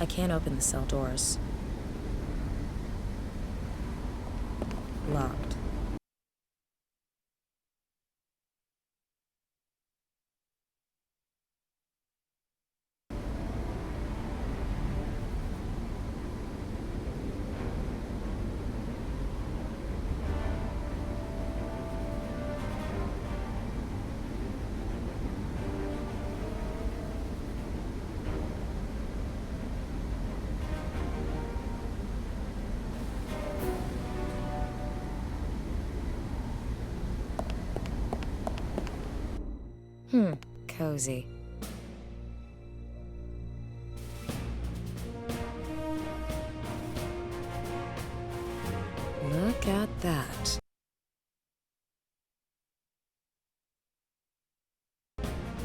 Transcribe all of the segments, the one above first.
I can't open the cell doors. Locked. Cozy. Look at that.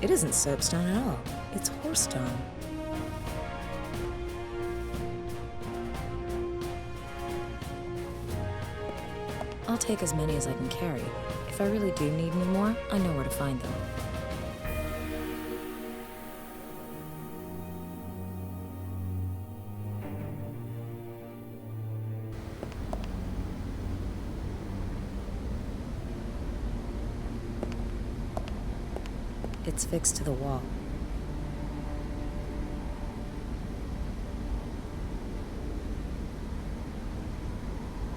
It isn't soapstone at all. It's horse-stone. I'll take as many as I can carry. If I really do need any more, I know where to find them. It's fixed to the wall.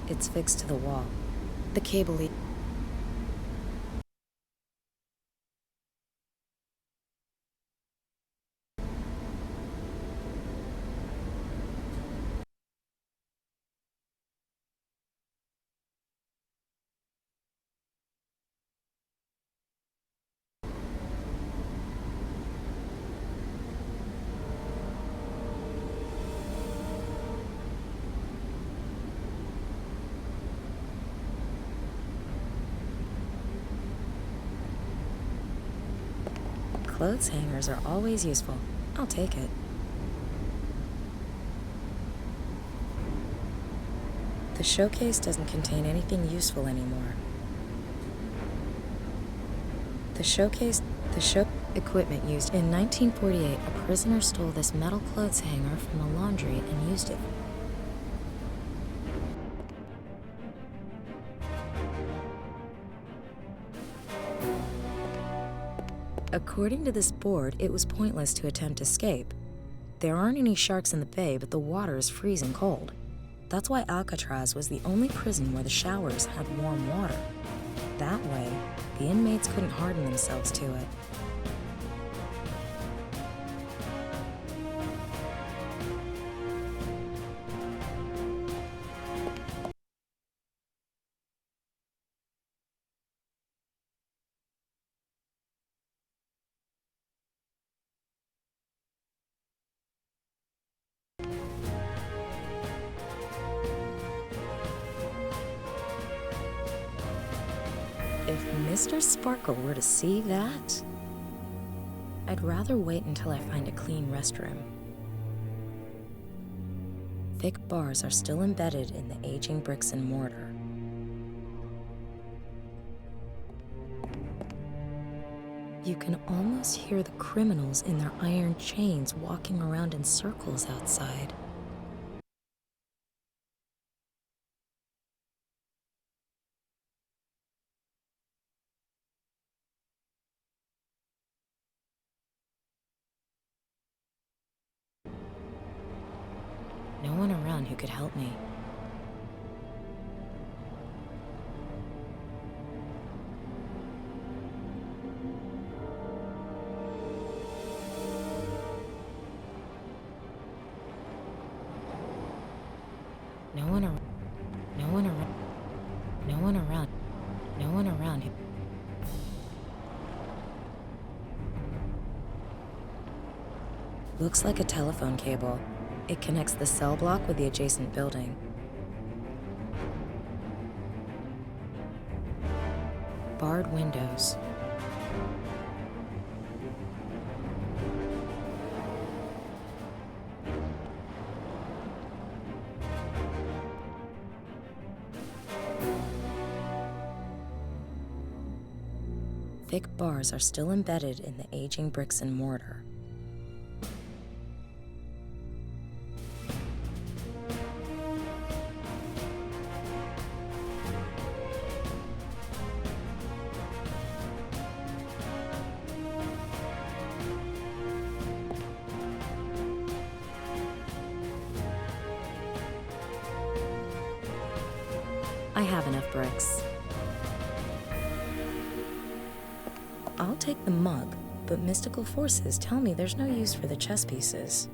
It's fixed to the wall. The cable lead. Clothes hangers are always useful. I'll take it. The showcase doesn't contain anything useful anymore. The equipment used in 1948, a prisoner stole this metal clothes hanger from a laundry and used it. According to this board, it was pointless to attempt escape. There aren't any sharks in the bay, but the water is freezing cold. That's why Alcatraz was the only prison where the showers had warm water. That way, the inmates couldn't harden themselves to it. If Mr. Sparkle were to see that, I'd rather wait until I find a clean restroom. Thick bars are still embedded in the aging bricks and mortar. You can almost hear the criminals in their iron chains walking around in circles outside. No one around who could help me. No one around. No one around. No one around. No one around. Looks like a telephone cable. It connects the cell block with the adjacent building. Barred windows. Thick bars are still embedded in the aging bricks and mortar. I have enough bricks. I'll take the mug, but mystical forces tell me there's no use for the chess pieces.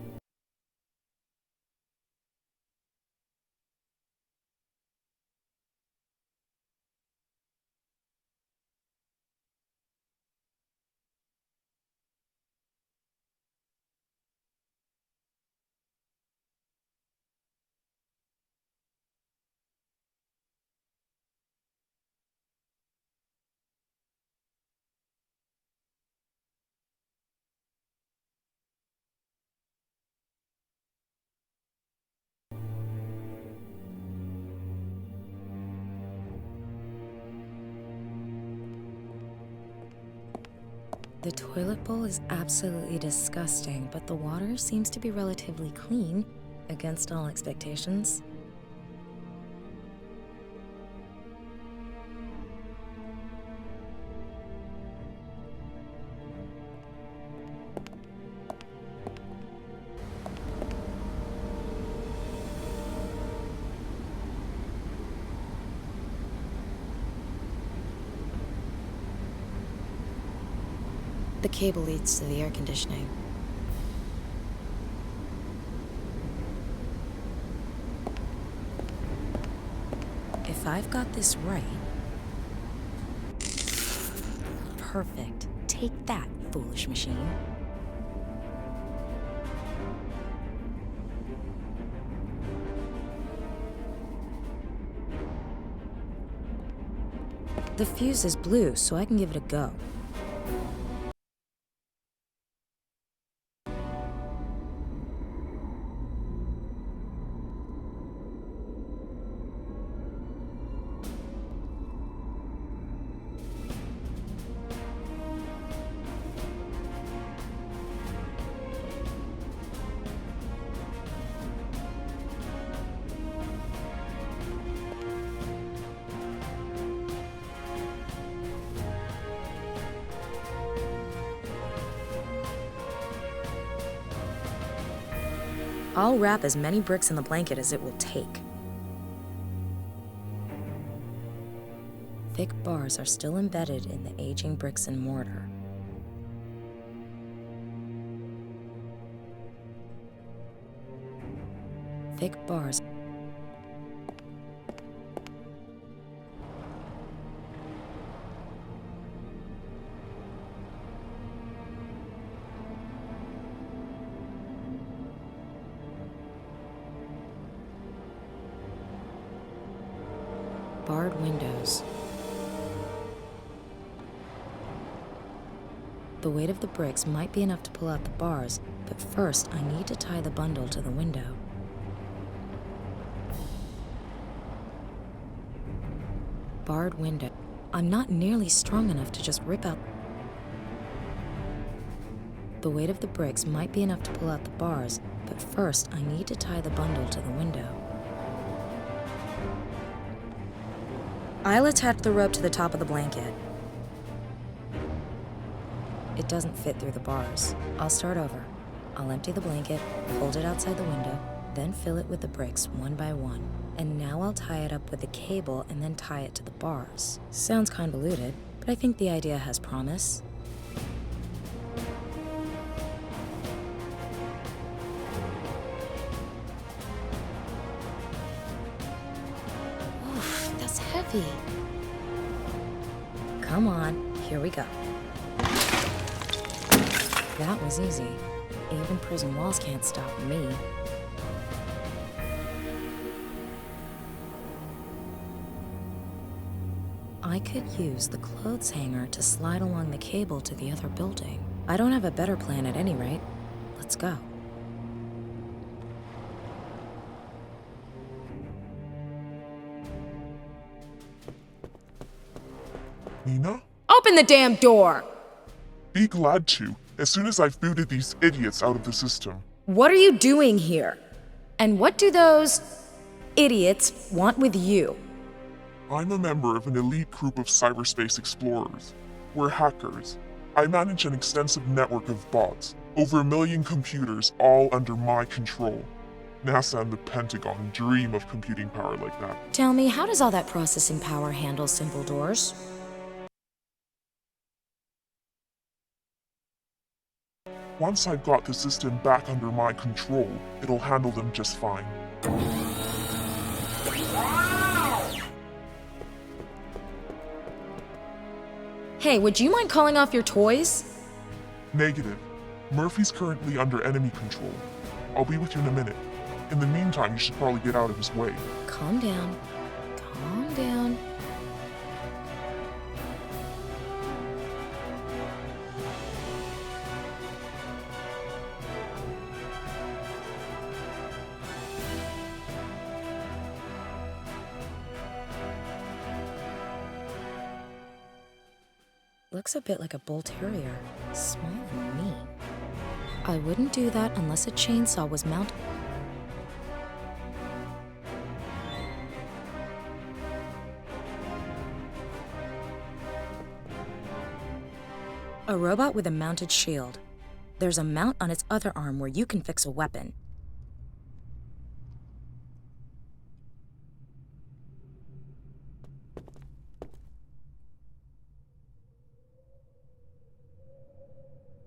The toilet bowl is absolutely disgusting, but the water seems to be relatively clean, against all expectations. The cable leads to the air conditioning. If I've got this right... Perfect. Take that, foolish machine. The fuse is blue, so I can give it a go. I'll wrap as many bricks in the blanket as it will take. Thick bars are still embedded in the aging bricks and mortar. Thick bars. Barred windows. The weight of the bricks might be enough to pull out the bars, but first I need to tie the bundle to the window. Barred window. I'm not nearly strong enough to just rip out. The weight of the bricks might be enough to pull out the bars, but first I need to tie the bundle to the window. I'll attach the rope to the top of the blanket. It doesn't fit through the bars. I'll start over. I'll empty the blanket, hold it outside the window, then fill it with the bricks one by one. And now I'll tie it up with the cable and then tie it to the bars. Sounds convoluted, but I think the idea has promise. Oof, that's heavy. Come on, here we go. That was easy. Even prison walls can't stop me. I could use the clothes hanger to slide along the cable to the other building. I don't have a better plan at any rate. Let's go. Nina? Open the damn door! Be glad to, as soon as I've booted these idiots out of the system. What are you doing here? And what do those idiots want with you? I'm a member of an elite group of cyberspace explorers. We're hackers. I manage an extensive network of bots, over 1 million computers, all under my control. NASA and the Pentagon dream of computing power like that. Tell me, how does all that processing power handle simple doors? Once I've got the system back under my control, it'll handle them just fine. Hey, would you mind calling off your toys? Negative. Murphy's currently under enemy control. I'll be with you in a minute. In the meantime, you should probably get out of his way. Calm down. Calm down. Looks a bit like a bull terrier. Small and mean. I wouldn't do that unless a chainsaw was mounted. A robot with a mounted shield. There's a mount on its other arm where you can fix a weapon.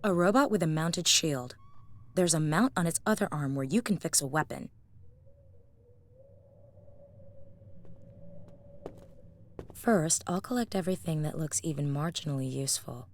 A robot with a mounted shield. There's a mount on its other arm where you can fix a weapon. First, I'll collect everything that looks even marginally useful.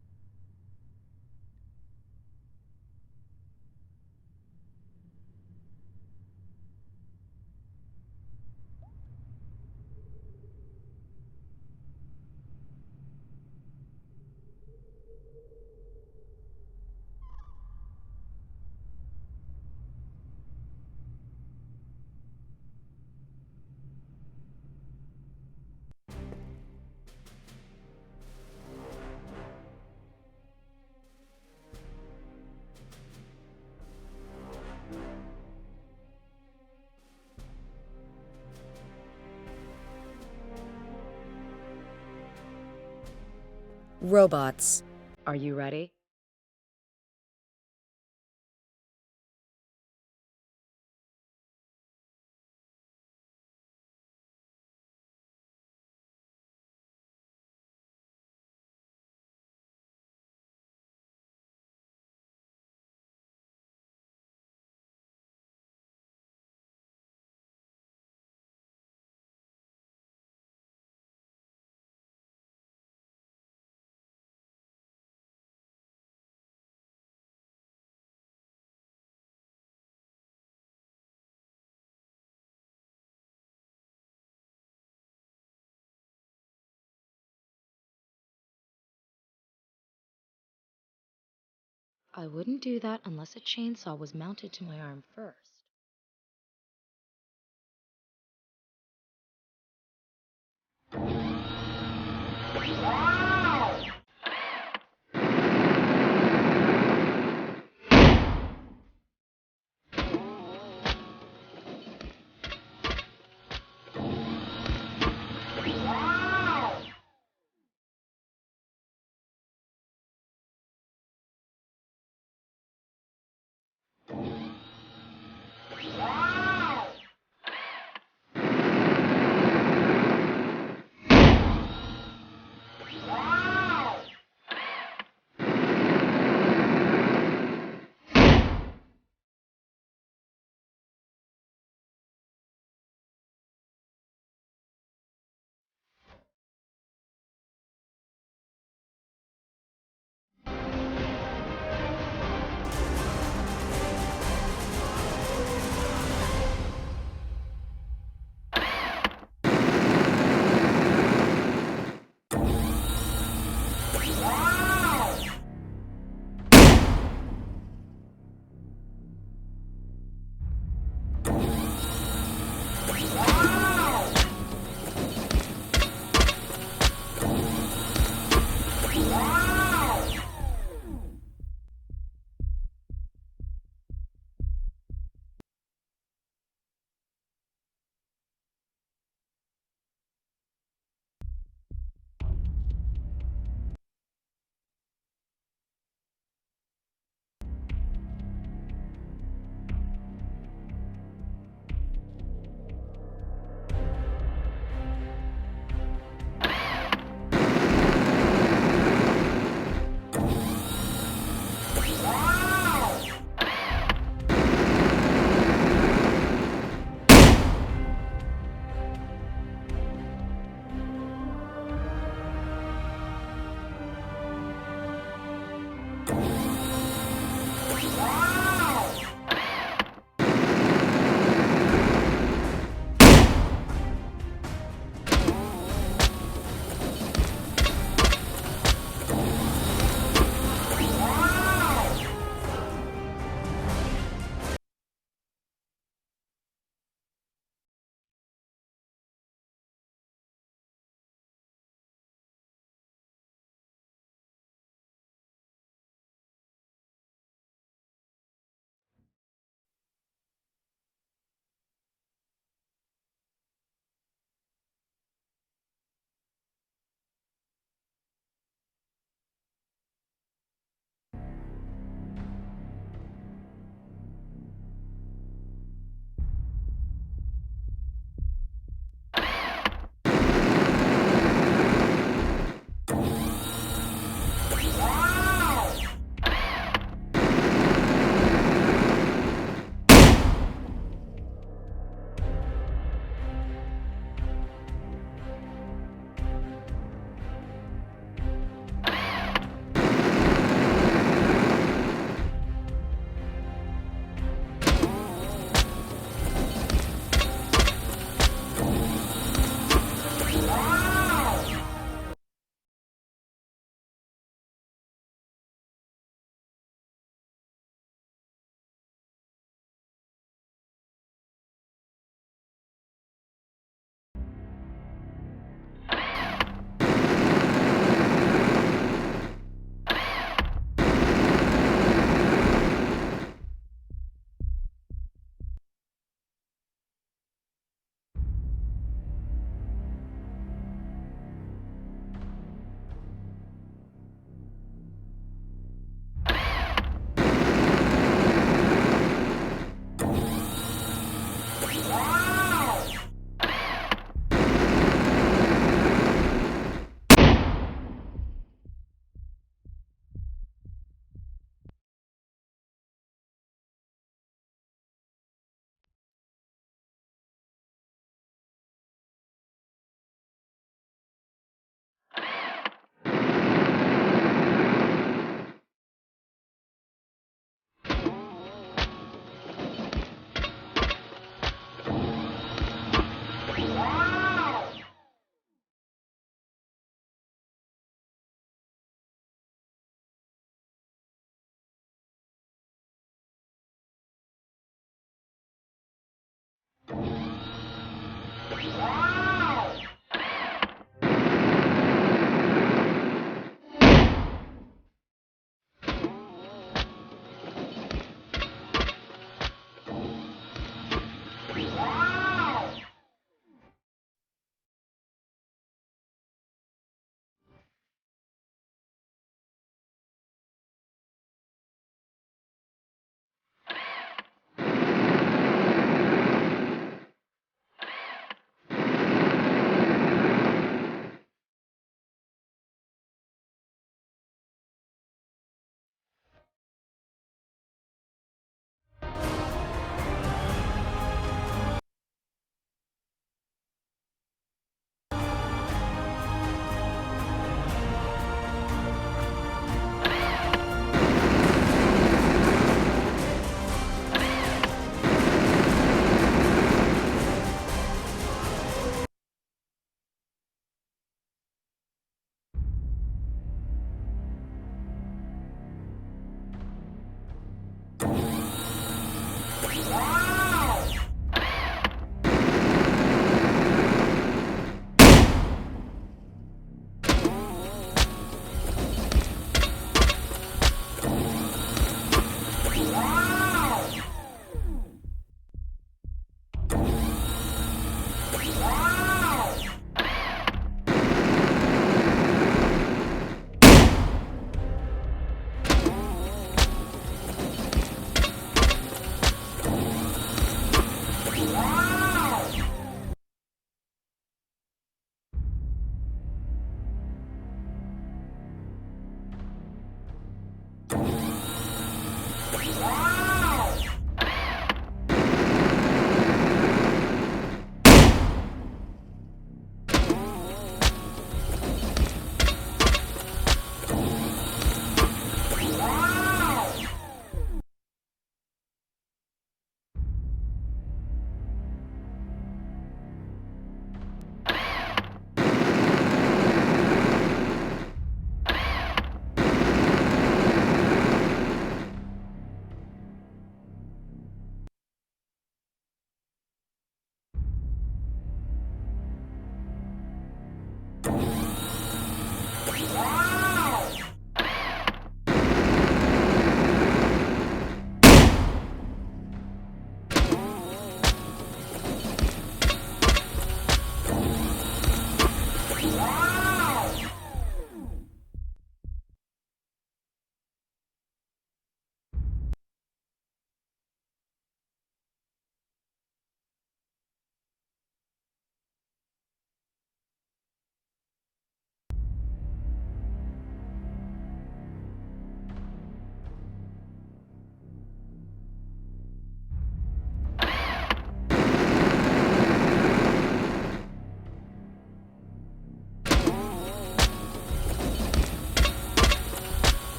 Robots. Are you ready? I wouldn't do that unless a chainsaw was mounted to my arm first.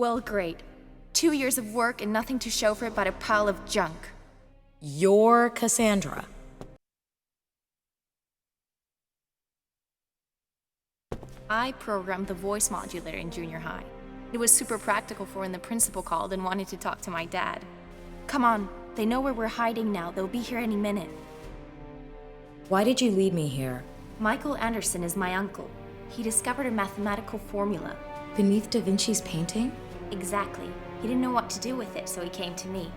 Well, great. 2 years of work and nothing to show for it but a pile of junk. You're Cassandra. I programmed the voice modulator in junior high. It was super practical for when the principal called and wanted to talk to my dad. Come on, they know where we're hiding now. They'll be here any minute. Why did you lead me here? Michael Anderson is my uncle. He discovered a mathematical formula. Beneath Da Vinci's painting? Exactly. He didn't know what to do with it, so he came to me.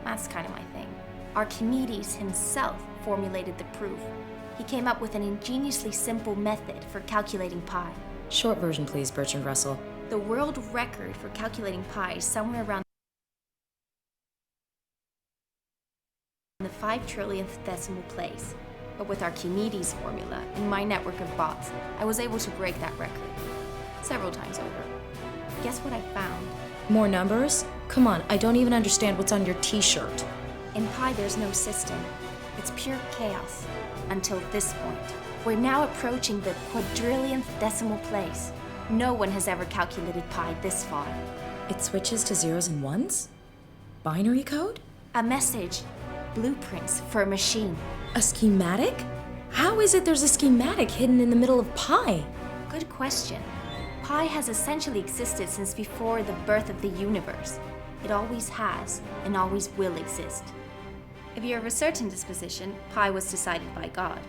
That's kind of my thing. Archimedes himself formulated the proof. He came up with an ingeniously simple method for calculating pi. Short version, please, Bertrand Russell. The world record for calculating pi is somewhere around the 5 trillionth decimal place. But with Archimedes' formula and my network of bots, I was able to break that record. Several times over. Guess what I found? More numbers? Come on, I don't even understand what's on your t-shirt. In pi, there's no system. It's pure chaos. Until this point. We're now approaching the quadrillionth decimal place. No one has ever calculated pi this far. It switches to zeros and ones? Binary code? A message. Blueprints for a machine. A schematic? How is it there's a schematic hidden in the middle of pi? Good question. Pi has essentially existed since before the birth of the universe. It always has and always will exist. If you're of a certain disposition, pi was decided by God.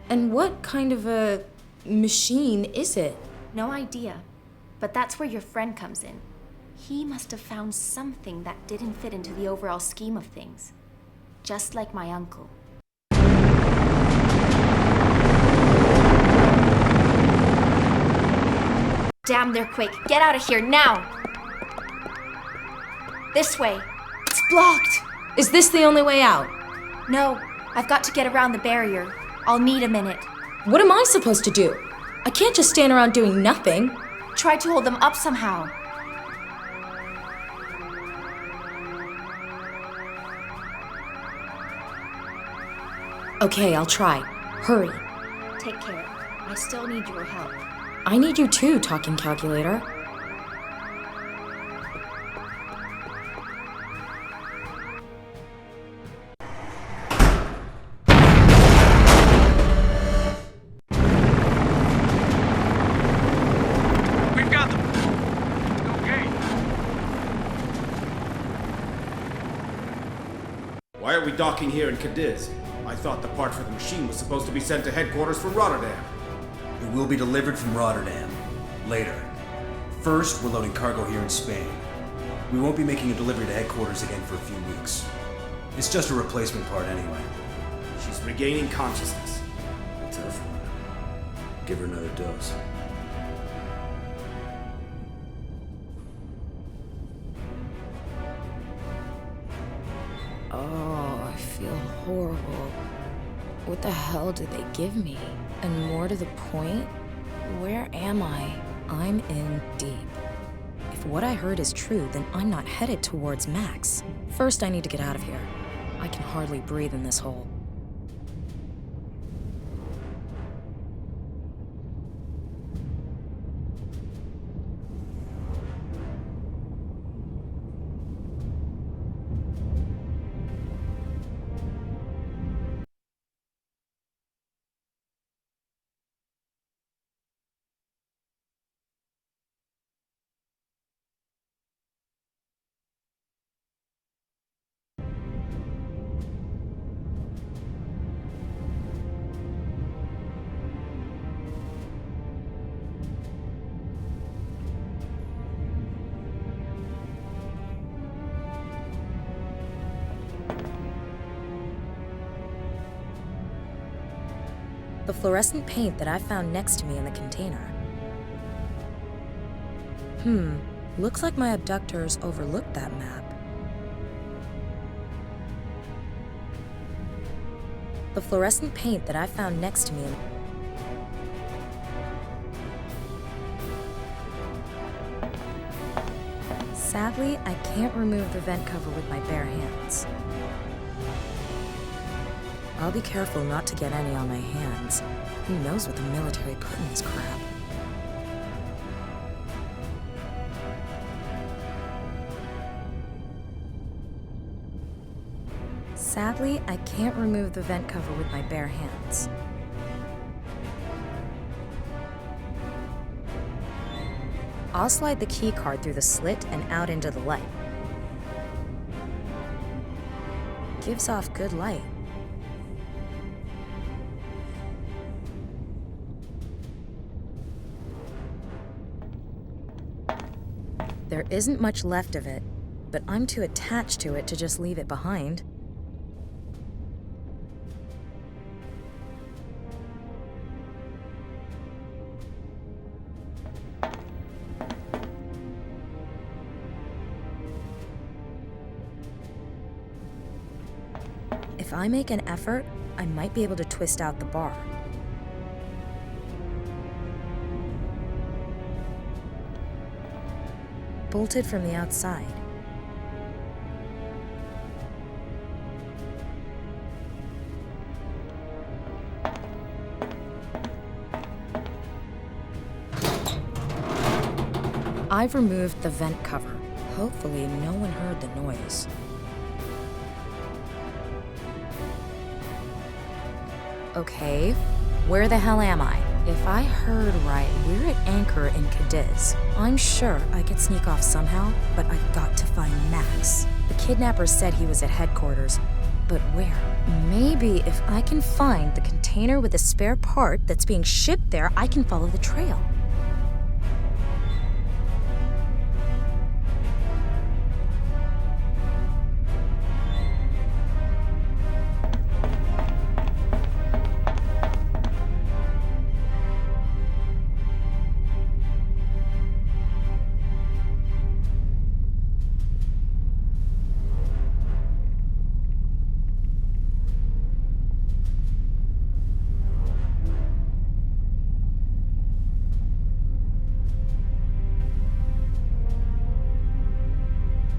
And what kind of a machine is it? No idea. But that's where your friend comes in. He must have found something that didn't fit into the overall scheme of things. Just like my uncle. Damn, they're quick. Get out of here now! This way. It's blocked! Is this the only way out? No, I've got to get around the barrier. I'll need a minute. What am I supposed to do? I can't just stand around doing nothing. Try to hold them up somehow. Okay, I'll try. Hurry. Take care. I still need your help. I need you too, talking calculator. We've got them. Okay. Why are we docking here in Cadiz? I thought the part for the machine was supposed to be sent to headquarters from Rotterdam. It will be delivered from Rotterdam. Later. First, we're loading cargo here in Spain. We won't be making a delivery to headquarters again for a few weeks. It's just a replacement part anyway. She's regaining consciousness. A tough one. Give her another dose. Oh, I feel horrible. What the hell did they give me? And more to the point, where am I? I'm in deep. If what I heard is true, then I'm not headed towards Max. First, I need to get out of here. I can hardly breathe in this hole. The fluorescent paint that I found next to me in the container. Looks like my abductors overlooked that map. The fluorescent paint that I found next to me in... Sadly, I can't remove the vent cover with my bare hands. I'll be careful not to get any on my hands. Who knows what the military put in this crap? Sadly, I can't remove the vent cover with my bare hands. I'll slide the key card through the slit and out into the light. Gives off good light. There isn't much left of it, but I'm too attached to it to just leave it behind. If I make an effort, I might be able to twist out the bar. Bolted from the outside. I've removed the vent cover. Hopefully, no one heard the noise. Okay, where the hell am I? If I heard right, we're at anchor in Cadiz. I'm sure I could sneak off somehow, but I've got to find Max. The kidnapper said he was at headquarters, but where? Maybe if I can find the container with the spare part that's being shipped there, I can follow the trail.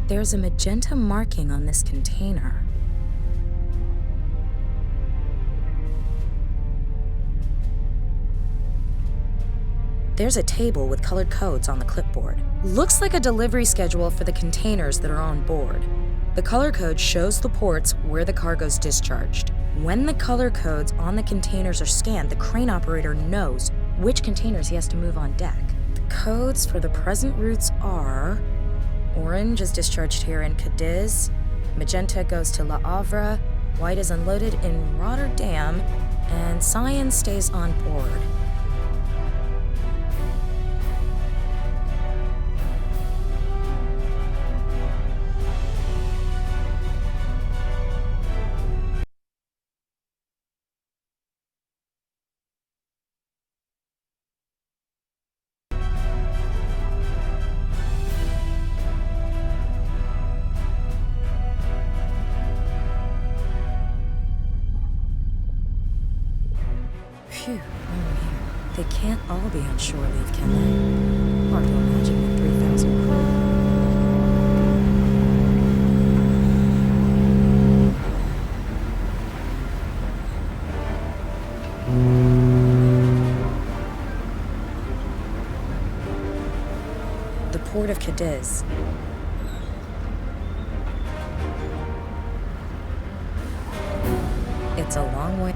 There's a magenta marking on this container. There's a table with colored codes on the clipboard. Looks like a delivery schedule for the containers that are on board. The color code shows the ports where the cargo's discharged. When the color codes on the containers are scanned, the crane operator knows which containers he has to move on deck. The codes for the present routes are: orange is discharged here in Cadiz, magenta goes to La Havre, white is unloaded in Rotterdam, and cyan stays on board. Phew, I'm here. They can't all be on shore leave, can they? Hard to imagine with 3,000 crew. The port of Cadiz. It's a long way.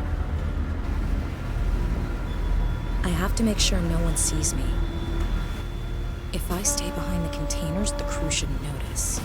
I have to make sure no one sees me. If I stay behind the containers, the crew shouldn't notice.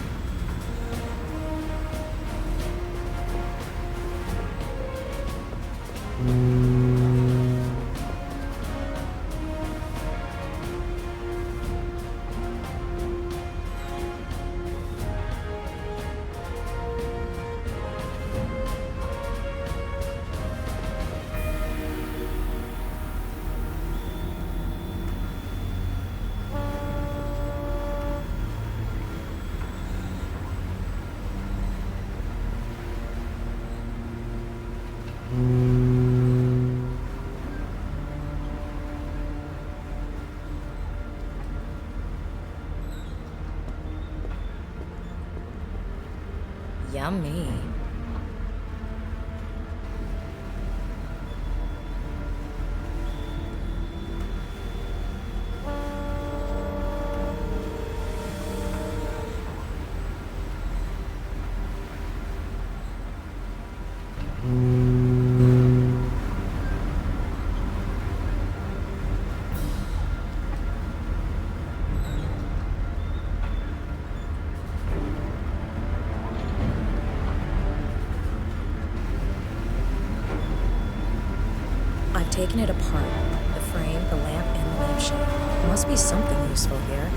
taken it apart. The frame, the lamp, and the lampshade. Must be something useful here.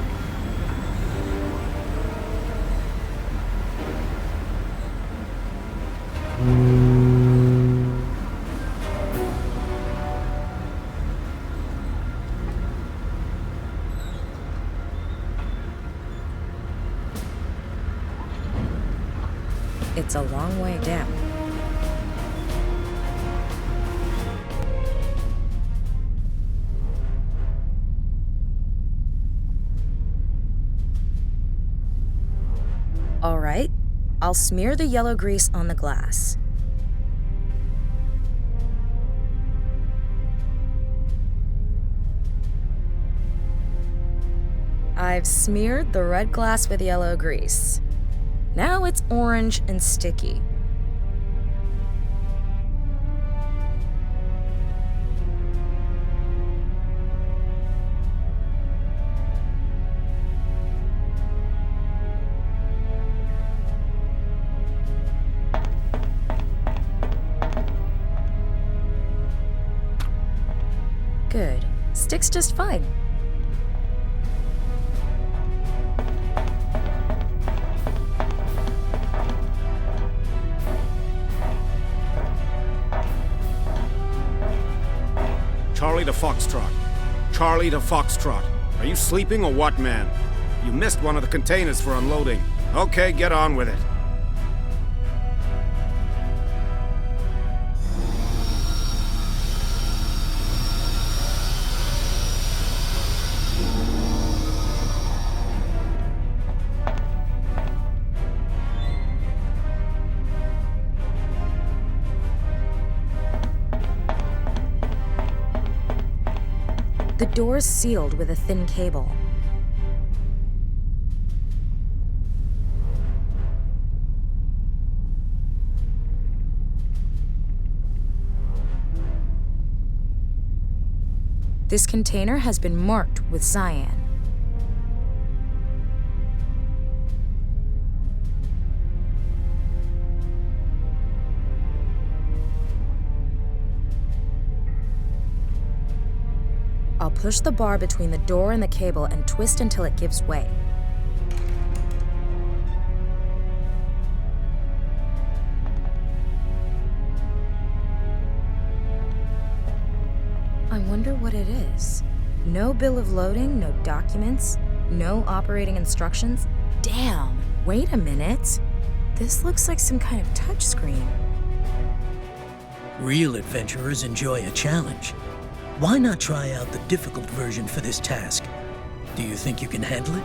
It's a long way down. All right, I'll smear the yellow grease on the glass. I've smeared the red glass with yellow grease. Now it's orange and sticky. Good. Sticks just fine. Charlie to Foxtrot. Charlie to Foxtrot. Are you sleeping or what, man? You missed one of the containers for unloading. Okay, get on with it. The door's sealed with a thin cable. This container has been marked with cyan. I'll push the bar between the door and the cable and twist until it gives way. I wonder what it is. No bill of loading, no documents, no operating instructions. Damn, wait a minute. This looks like some kind of touchscreen. Real adventurers enjoy a challenge. Why not try out the difficult version for this task? Do you think you can handle it?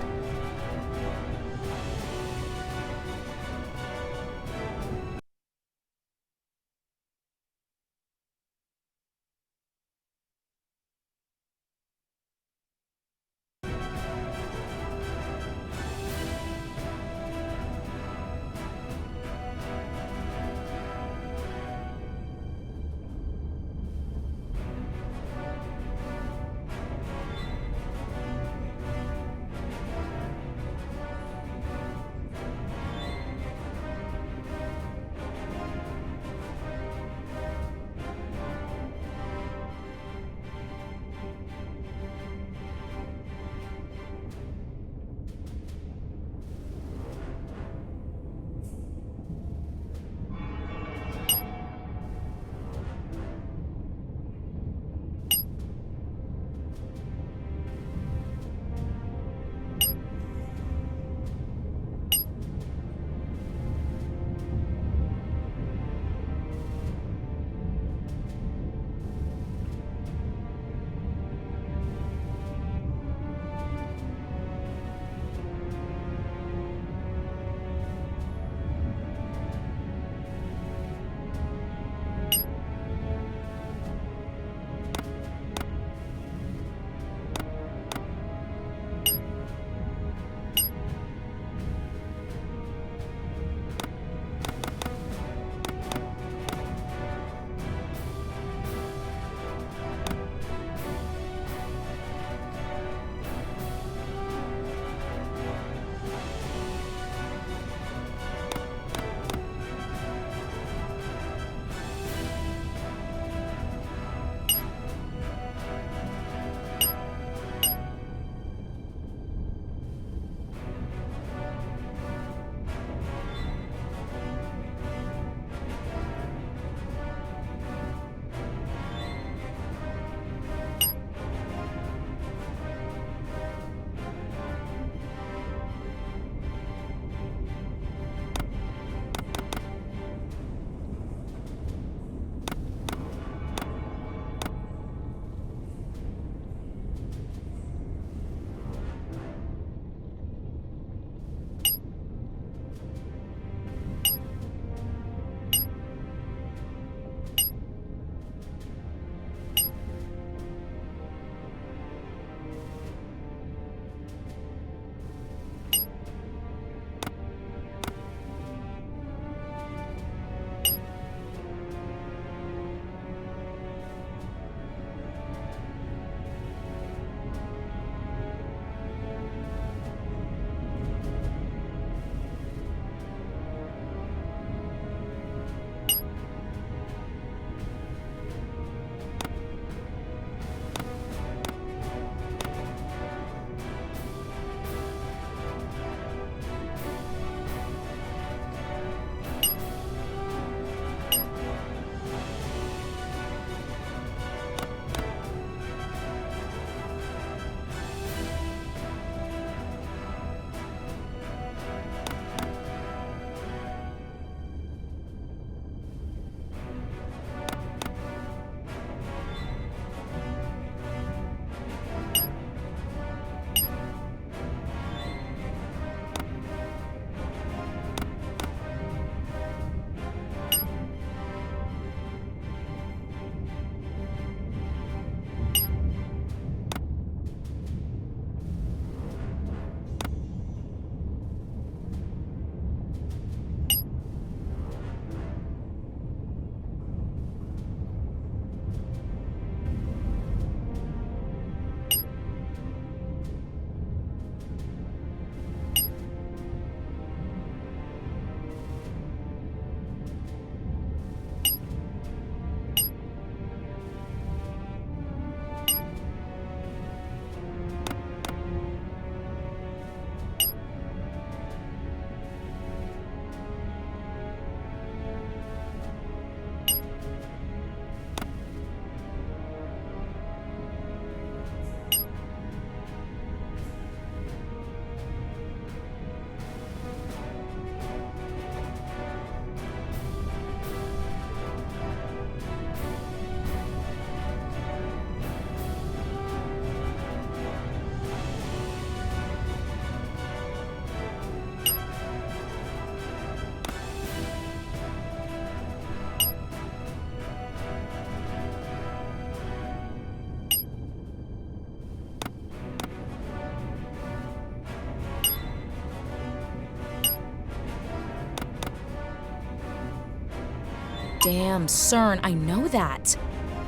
damn, CERN, I know that.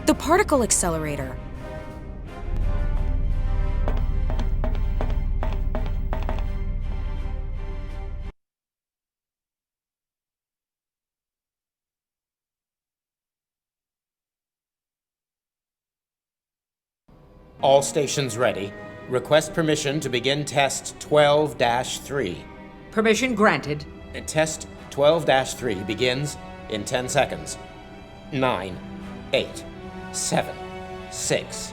The particle accelerator. All stations ready. Request permission to begin test 12-3. Permission granted. Test 12-3 begins in 10 seconds. 9, 8, 7, 6,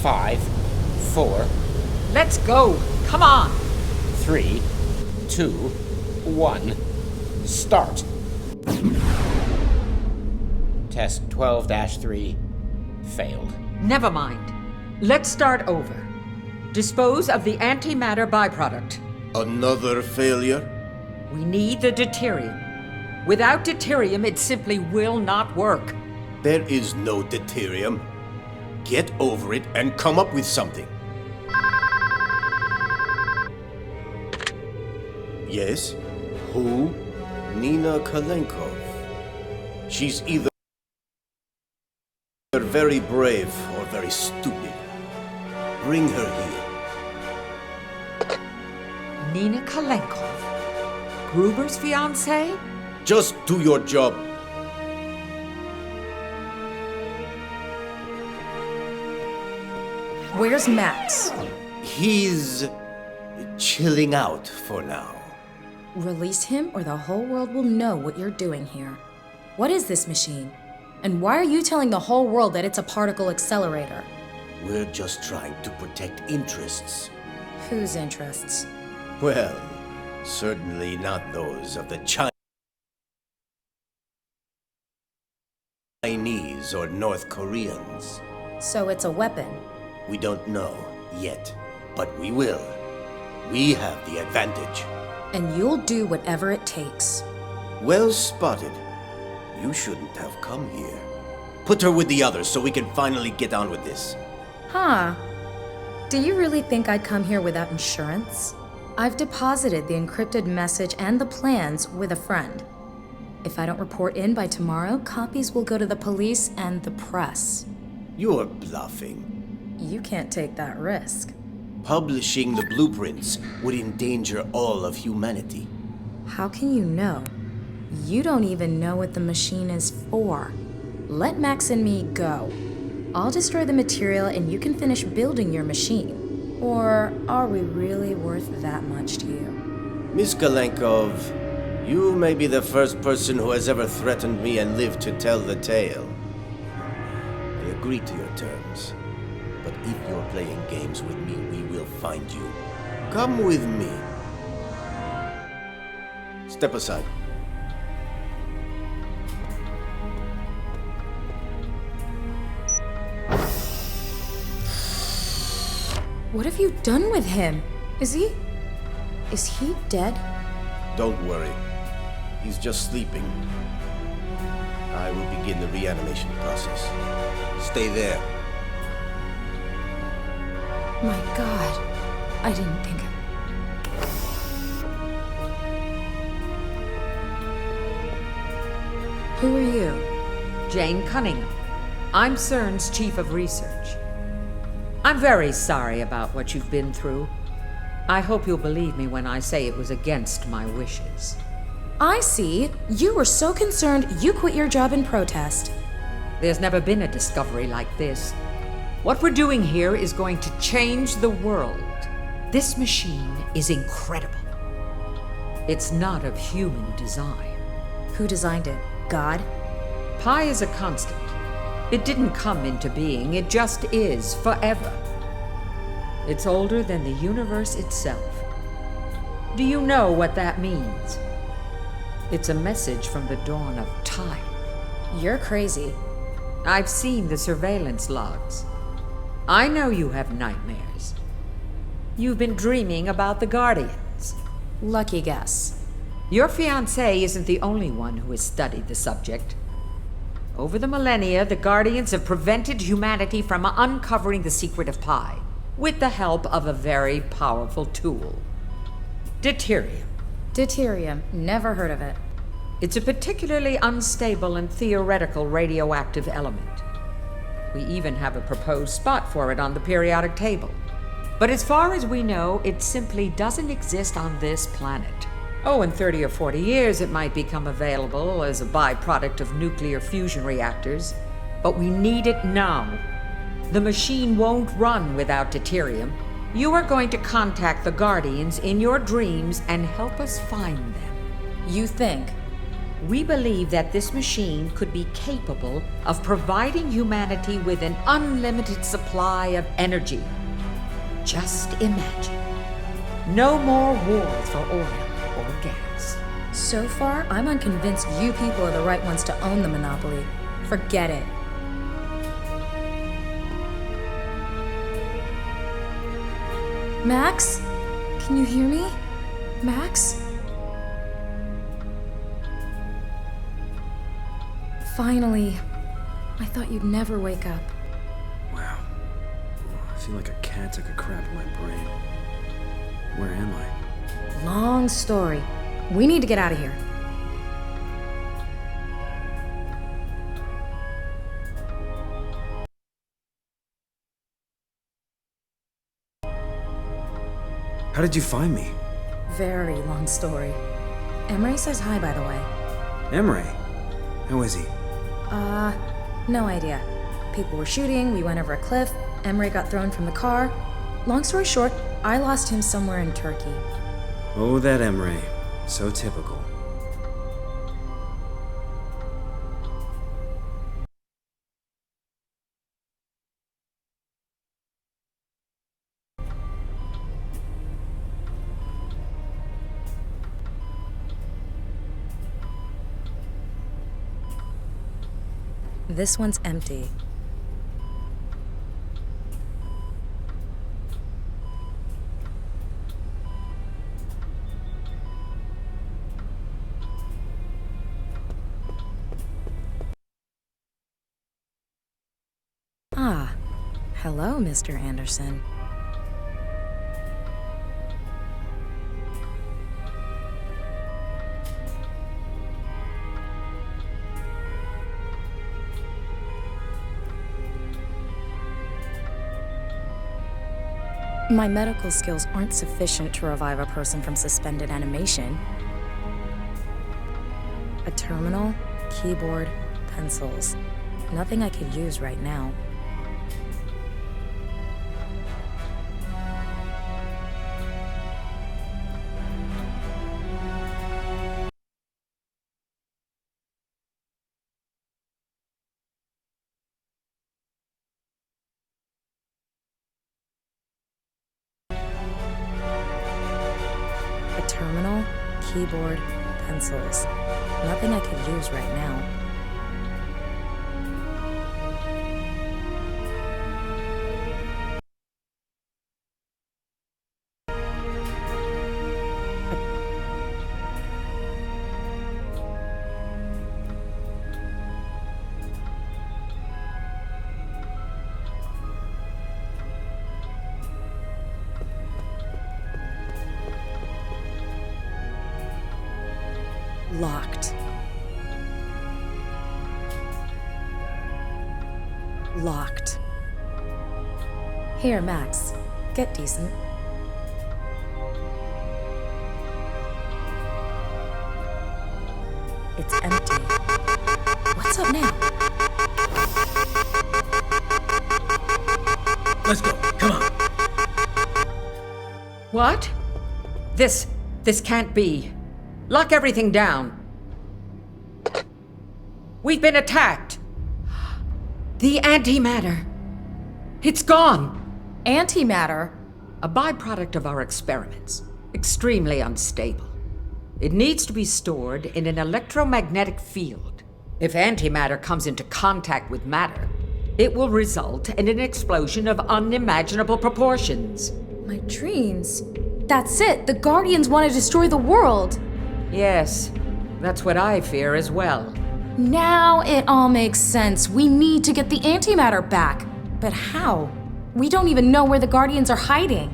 5, 4, Let's go. Come on. 3, 2, 1, start. Test 12-3 failed. Never mind. Let's start over. Dispose of the antimatter byproduct. Another failure? We need the deuterium. Without deuterium, it simply will not work. There is no deuterium. Get over it and come up with something. Yes? Who? Nina Kalenkov. She's either very brave or very stupid. Bring her here. Nina Kalenkov? Gruber's fiancée? Just do your job. Where's Max? He's chilling out for now. Release him or the whole world will know what you're doing here. What is this machine? And why are you telling the whole world that it's a particle accelerator? We're just trying to protect interests. Whose interests? Well, certainly not those of the Chinese or North Koreans. So it's a weapon. We don't know yet, but we will. We have the advantage. And you'll do whatever it takes. Well spotted. You shouldn't have come here. Put her with the others so we can finally get on with this. Huh. Do you really think I'd come here without insurance? I've deposited the encrypted message and the plans with a friend. If I don't report in by tomorrow, copies will go to the police and the press. You're bluffing. You can't take that risk. Publishing the blueprints would endanger all of humanity. How can you know? You don't even know what the machine is for. Let Max and me go. I'll destroy the material and you can finish building your machine. Or are we really worth that much to you? Miss Kalenkov, you may be the first person who has ever threatened me and lived to tell the tale. I agree to your terms. But if you're playing games with me, we will find you. Come with me. Step aside. What have you done with him? Is he dead? Don't worry. He's just sleeping. I will begin the reanimation process. Stay there. My God, I didn't think Who are you? Jane Cunningham. I'm CERN's chief of research. I'm very sorry about what you've been through. I hope you'll believe me when I say it was against my wishes. I see. You were so concerned you quit your job in protest. There's never been a discovery like this. What we're doing here is going to change the world. This machine is incredible. It's not of human design. Who designed it? God? Pi is a constant. It didn't come into being, it just is forever. It's older than the universe itself. Do you know what that means? It's a message from the dawn of time. You're crazy. I've seen the surveillance logs. I know you have nightmares. You've been dreaming about the Guardians. Lucky guess. Your fiancé isn't the only one who has studied the subject. Over the millennia, the Guardians have prevented humanity from uncovering the secret of Pi, with the help of a very powerful tool. Deuterium. Deuterium. Never heard of it. It's a particularly unstable and theoretical radioactive element. We even have a proposed spot for it on the periodic table. But as far as we know, it simply doesn't exist on this planet. Oh, in 30 or 40 years, it might become available as a byproduct of nuclear fusion reactors. But we need it now. The machine won't run without deuterium. You are going to contact the Guardians in your dreams and help us find them. You think? We believe that this machine could be capable of providing humanity with an unlimited supply of energy. Just imagine. No more wars for oil or gas. So far, I'm unconvinced you people are the right ones to own the monopoly. Forget it. Max? Can you hear me? Max? Finally. I thought you'd never wake up. Wow. I feel like a cat took a crap in my brain. Where am I? Long story. We need to get out of here. How did you find me? Very long story. Emre says hi, by the way. Emre? How is he? No idea. People were shooting, we went over a cliff, Emre got thrown from the car. Long story short, I lost him somewhere in Turkey. Oh, that Emre. So typical. This one's empty. Ah, hello, Mr. Anderson. My medical skills aren't sufficient to revive a person from suspended animation. A terminal, keyboard, pencils. Nothing I could use right now. A terminal, keyboard, pencils. Nothing I could use right now. Locked. Locked. Here, Max. Get decent. It's empty. What's up now? Let's go. Come on. What? This can't be. Lock everything down. We've been attacked. The antimatter. It's gone. Antimatter? A byproduct of our experiments. Extremely unstable. It needs to be stored in an electromagnetic field. If antimatter comes into contact with matter, it will result in an explosion of unimaginable proportions. My dreams. That's it. The Guardians want to destroy the world. Yes, that's what I fear as well. Now it all makes sense. We need to get the antimatter back. But how? We don't even know where the Guardians are hiding.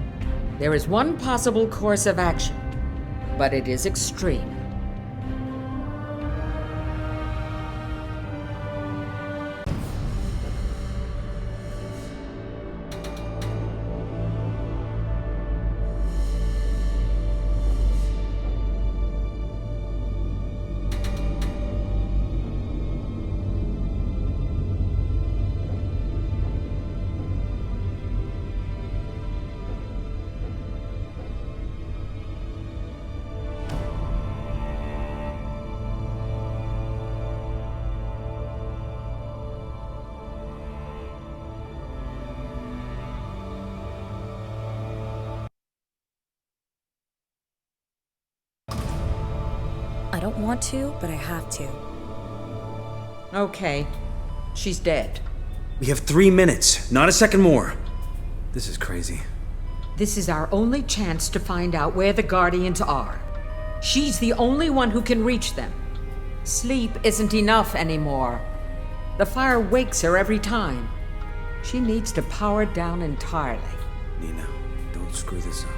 There is one possible course of action. but it is extreme. I don't want to, but I have to. Okay, she's dead. We have 3 minutes, not a second more. This is crazy. This is our only chance to find out where the Guardians are. She's the only one who can reach them. Sleep isn't enough anymore. The fire wakes her every time. She needs to power down entirely. Nina, don't screw this up.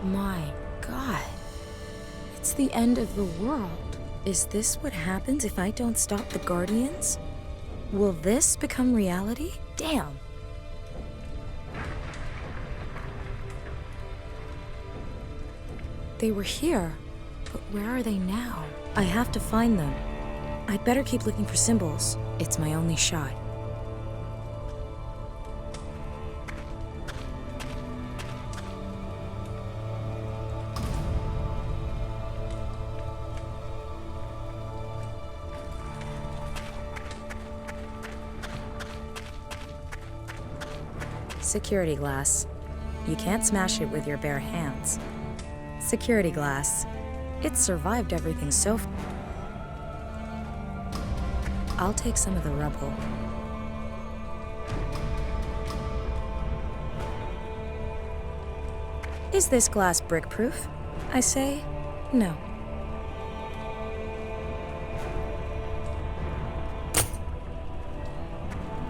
My God. It's the end of the world. Is this what happens if I don't stop the Guardians? Will this become reality? Damn. They were here, but where are they now? I have to find them. I'd better keep looking for symbols. It's my only shot. Security glass. You can't smash it with your bare hands. Security glass. It's survived everything so far. I'll take some of the rubble. Is this glass brick-proof? I say, no.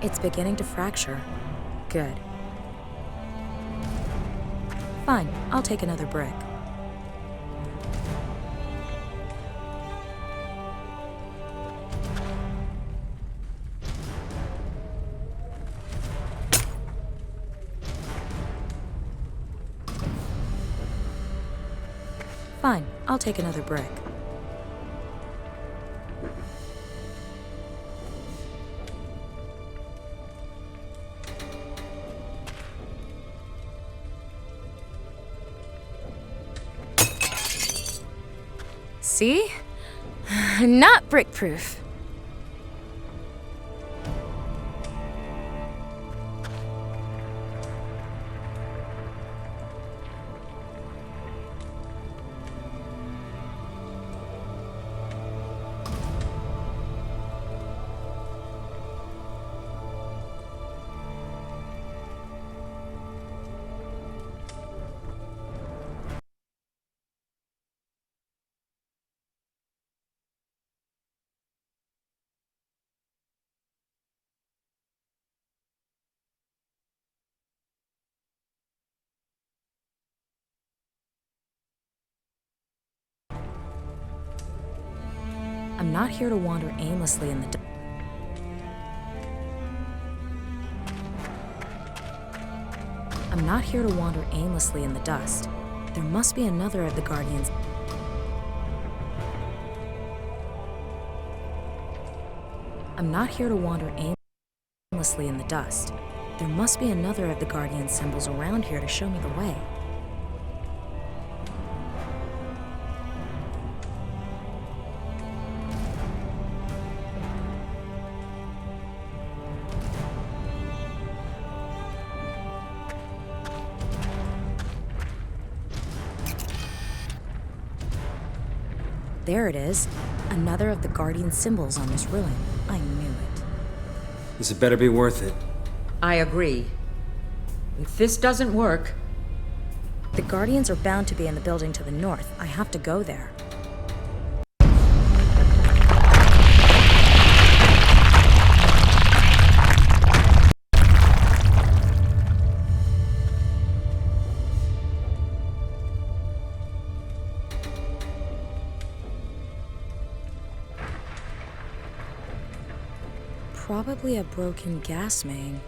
It's beginning to fracture. Good. Fine, I'll take another brick. Fine, I'll take another brick. See? Not brick-proof. I'm not here to wander aimlessly in the I'm not here to wander aimlessly in the dust. There must be another of the Guardians. I'm not here to wander aimlessly in the dust. There must be another of the Guardian symbols around here to show me the way. There it is. Another of the Guardian symbols on this ruin. I knew it. This had better be worth it. I agree. If this doesn't work... The Guardians are bound to be in the building to the north. I have to go there. Probably a broken gas main.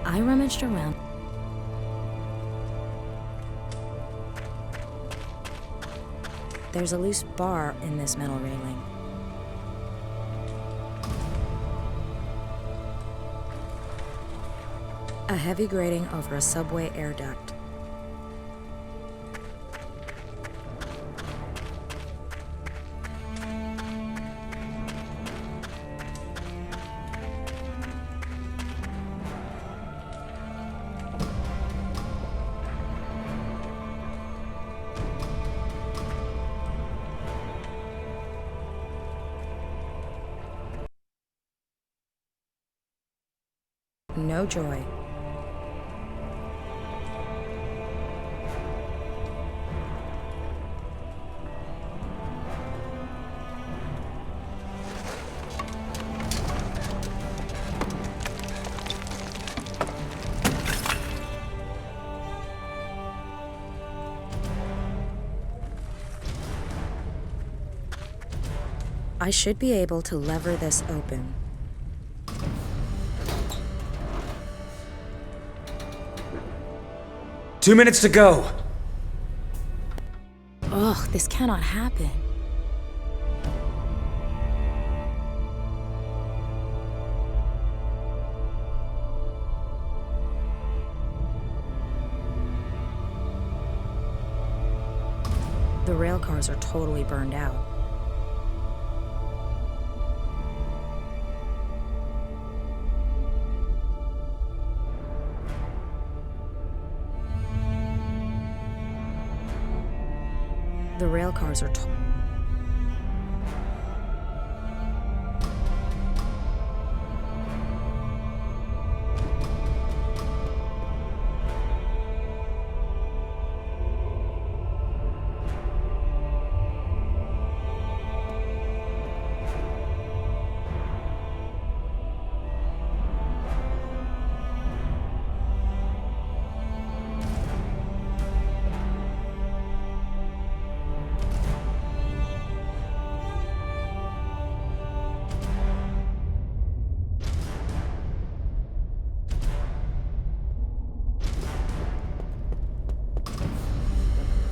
I rummaged around. There's a loose bar in this metal railing. A heavy grating over a subway air duct. No joy. I should be able to lever this open. Two minutes to go. Ugh, this cannot happen. The rail cars are totally burned out. The rail cars are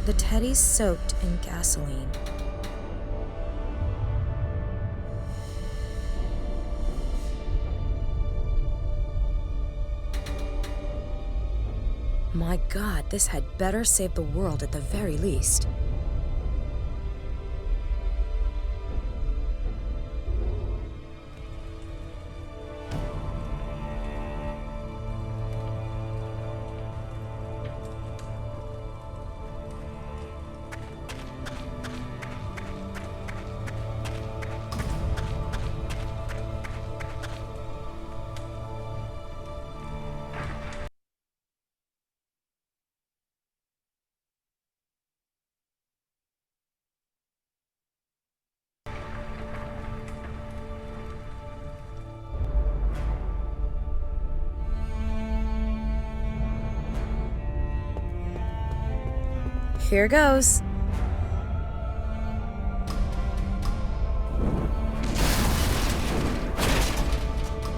The teddy's soaked in gasoline. My God, this had better save the world at the very least. Here goes.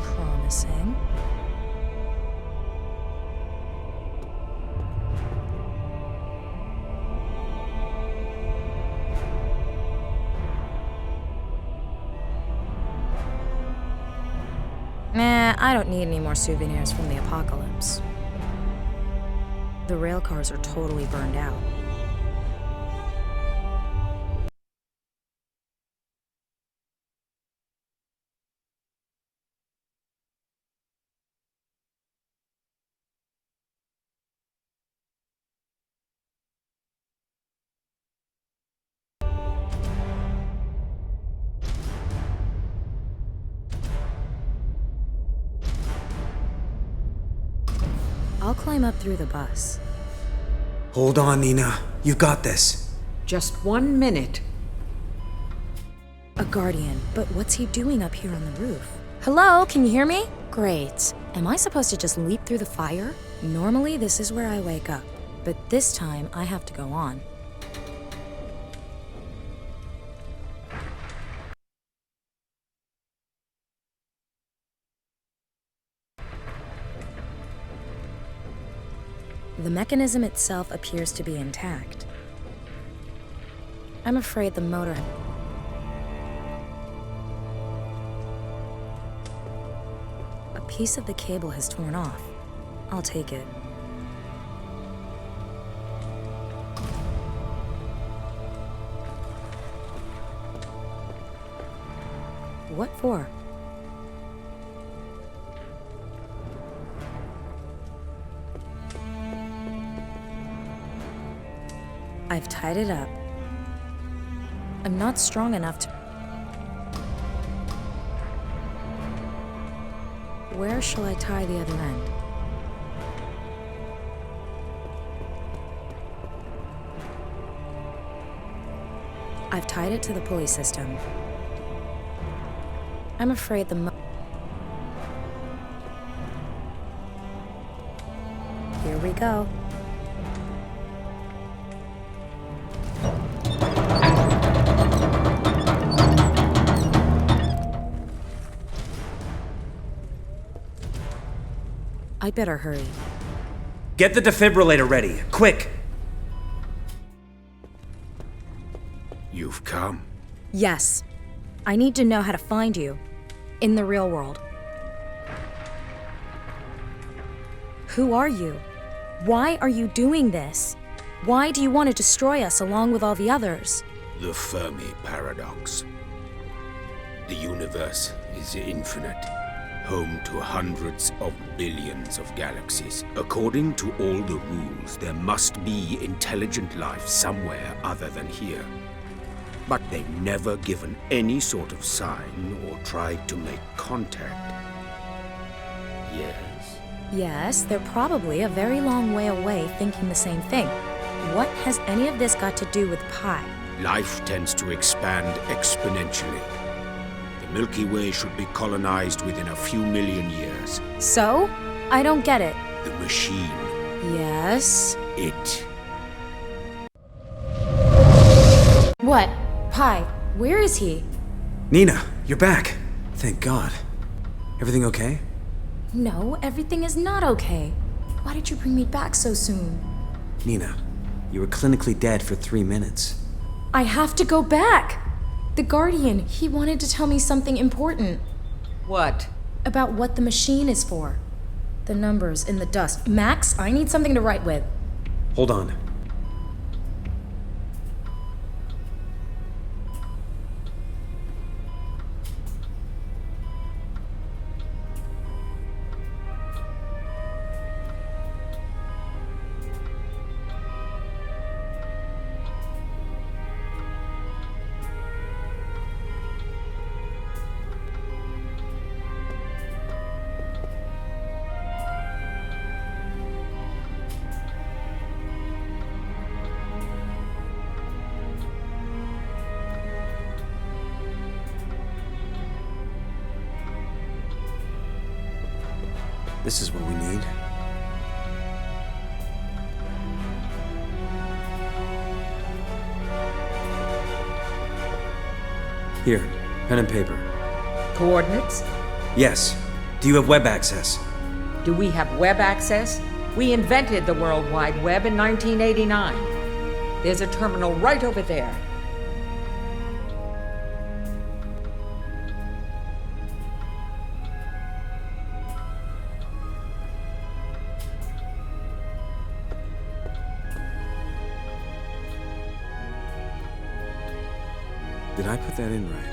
Promising. Nah, I don't need any more souvenirs from the apocalypse. The rail cars are totally burned out. I'll climb up through the bus. Hold on, Nina. You got this. Just 1 minute. A guardian, but what's he doing up here on the roof? Hello, can you hear me? Great. Am I supposed to just leap through the fire? Normally, this is where I wake up, but this time I have to go on. The mechanism itself appears to be intact. I'm afraid the motor... A piece of the cable has torn off. I'll take it. What for? I've tied it up. I'm not strong enough to... Where shall I tie the other end? I've tied it to the pulley system. I'm afraid the Here we go. I'd better hurry. Get the defibrillator ready, quick! You've come? Yes. I need to know how to find you. In the real world. Who are you? Why are you doing this? Why do you want to destroy us along with all the others? The Fermi Paradox. The universe is infinite, home to hundreds of billions of galaxies. According to all the rules, there must be intelligent life somewhere other than here. But they've never given any sort of sign or tried to make contact. Yes? Yes, they're probably a very long way away thinking the same thing. What has any of this got to do with Pi? Life tends to expand exponentially. The Milky Way should be colonized within a few million years. So? I don't get it. The machine. Yes? It. What? Pi, where is he? Nina, you're back. Thank God. Everything okay? No, everything is not okay. Why did you bring me back so soon? Nina, you were clinically dead for 3 minutes. I have to go back! The Guardian, he wanted to tell me something important. What? About what the machine is for. The numbers in the dust. Max, I need something to write with. Hold on. This is what we need. Here, pen and paper. Coordinates? Yes. Do you have web access? Do we have web access? We invented the World Wide Web in 1989. There's a terminal right over there. Did I put that in right?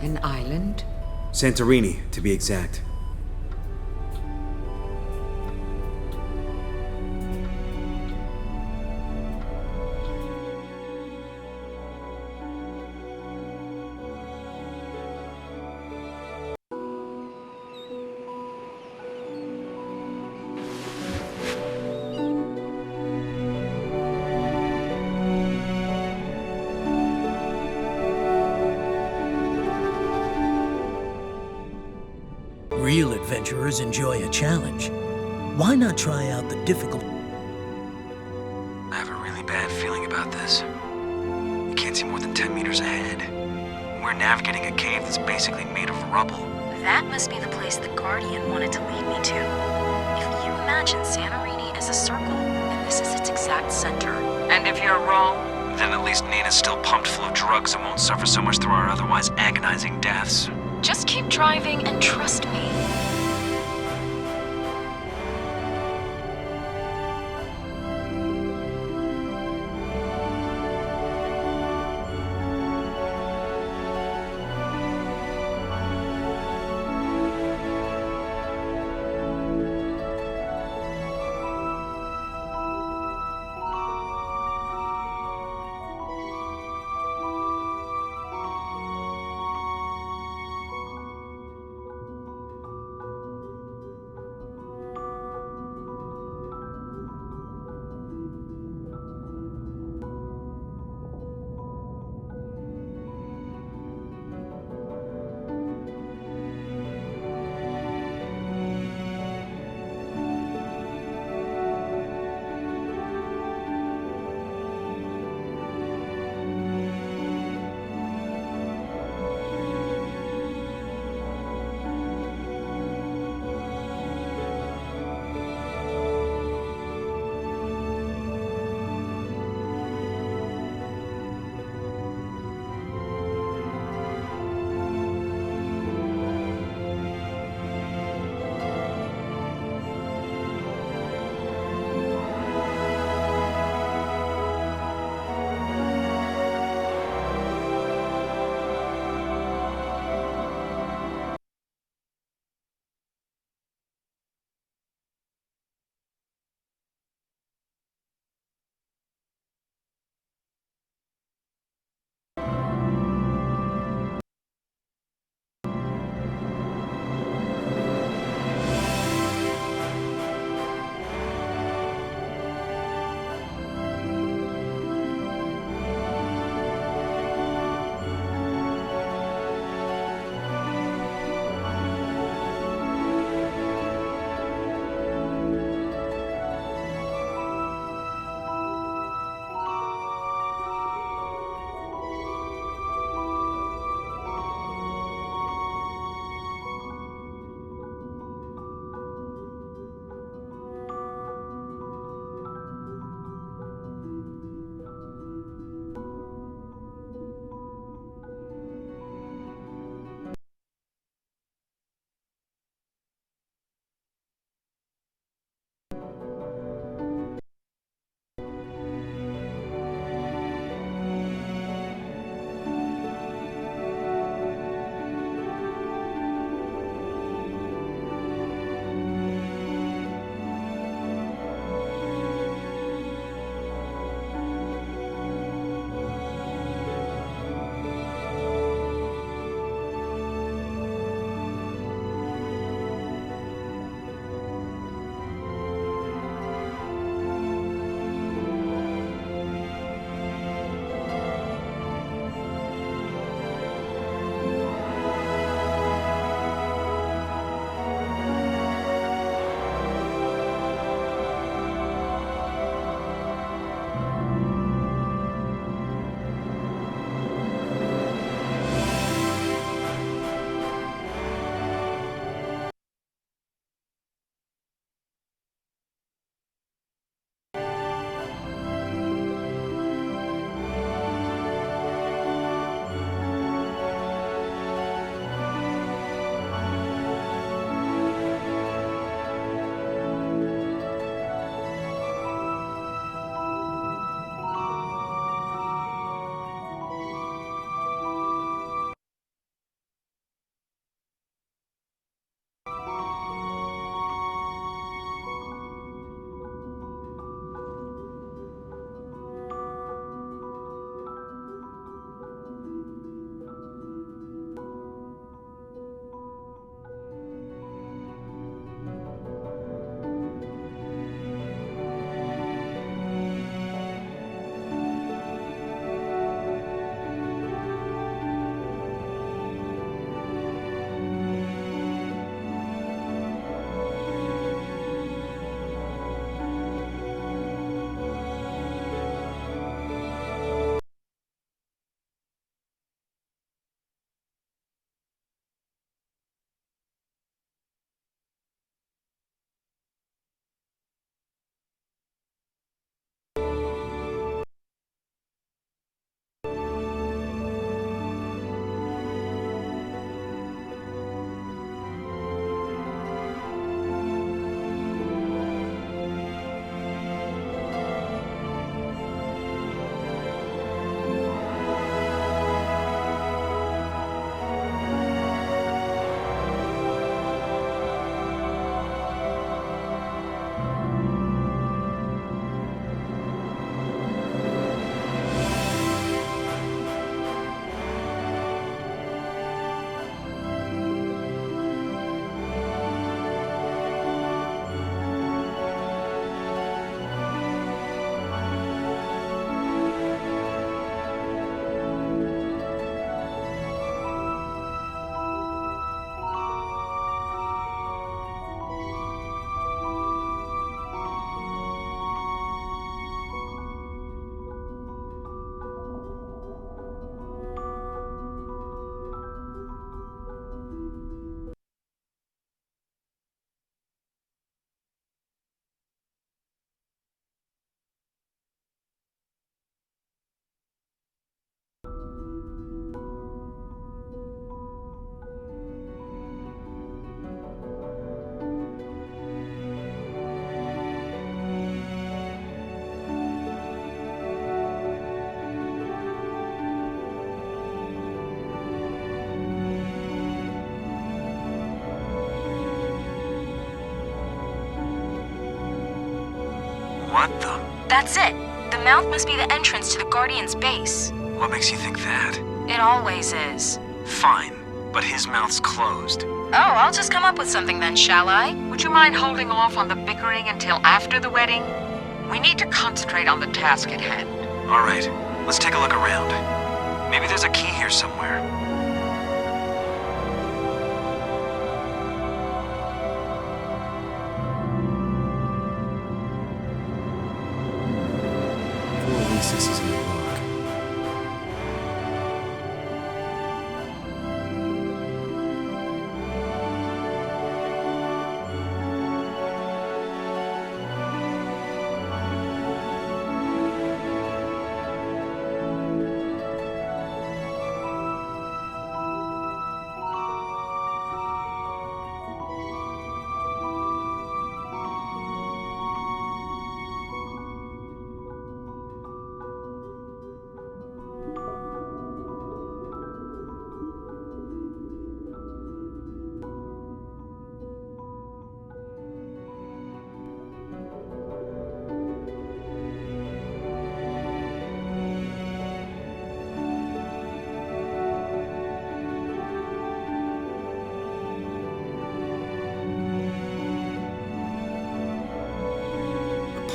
An island? Santorini, to be exact. Real adventurers enjoy a challenge. Why not try out the difficult... I have a really bad bad feeling about this. You can't see more than 10 meters ahead. We're navigating a cave that's basically made of rubble. That must be the place the Guardian wanted to lead me to. If you imagine Santorini as a circle, and this is its exact center. And if you're wrong? Then at least Nina's still pumped full of drugs and won't suffer so much through our otherwise agonizing deaths. Just keep driving and trust me. That's it. The mouth must be the entrance to the Guardian's base. What makes you think that? It always is. Fine, but his mouth's closed. Oh, I'll just come up with something then, shall I? Would you mind holding off on the bickering until after the wedding? We need to concentrate on the task at hand. All right, let's take a look around. Maybe there's a key here somewhere. Four recesses in the rock.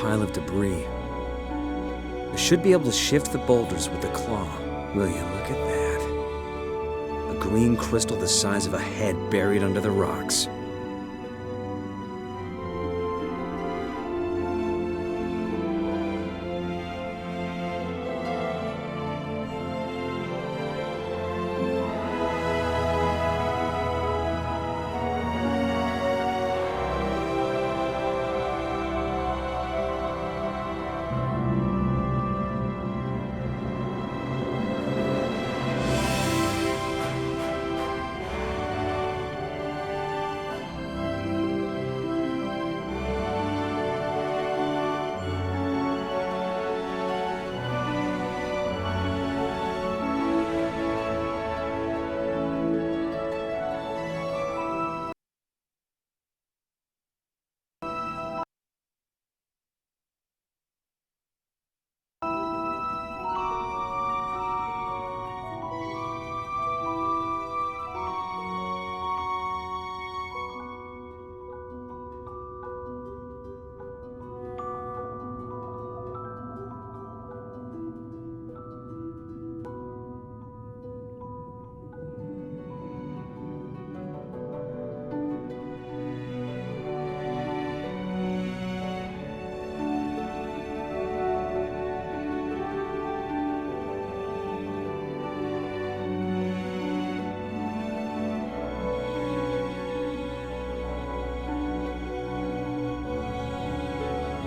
Pile of debris. I should be able to shift the boulders with the claw. Will you look at that? A green crystal the size of a head buried under the rocks.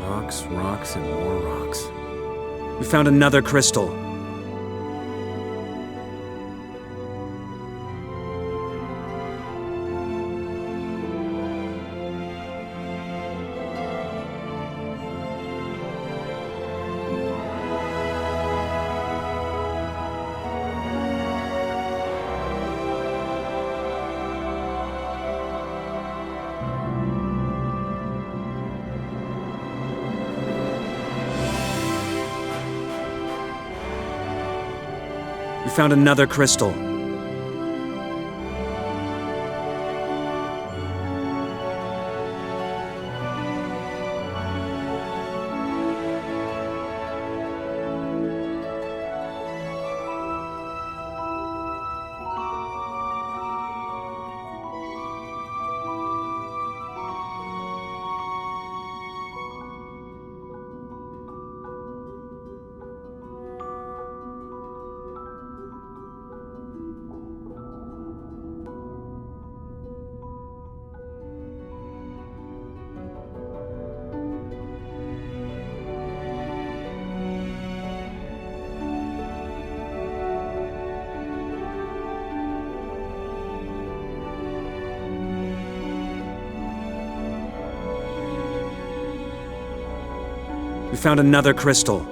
Rocks, rocks, and more rocks. We found another crystal. We found another crystal. We found another crystal.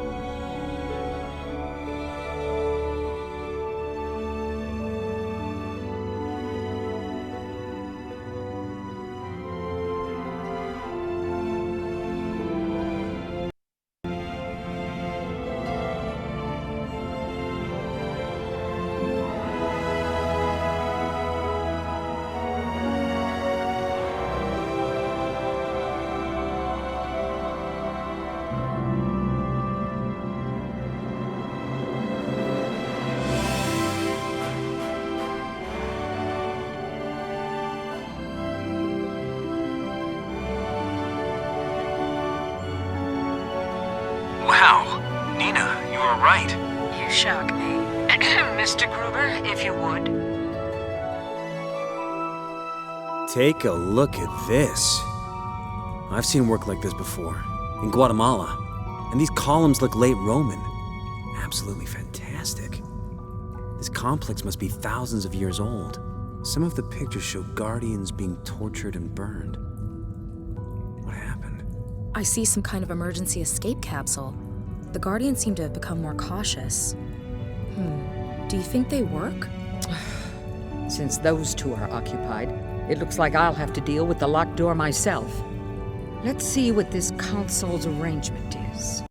right. You shock me. Mr. Gruber, if you would. Take a look at this. I've seen work like this before, in Guatemala. And these columns look late Roman. Absolutely fantastic. This complex must be thousands of years old. Some of the pictures show guardians being tortured and burned. What happened? I see some kind of emergency escape capsule. The Guardians seem to have become more cautious. Do you think they work? Since those two are occupied, it looks like I'll have to deal with the locked door myself. Let's see what this council's arrangement is.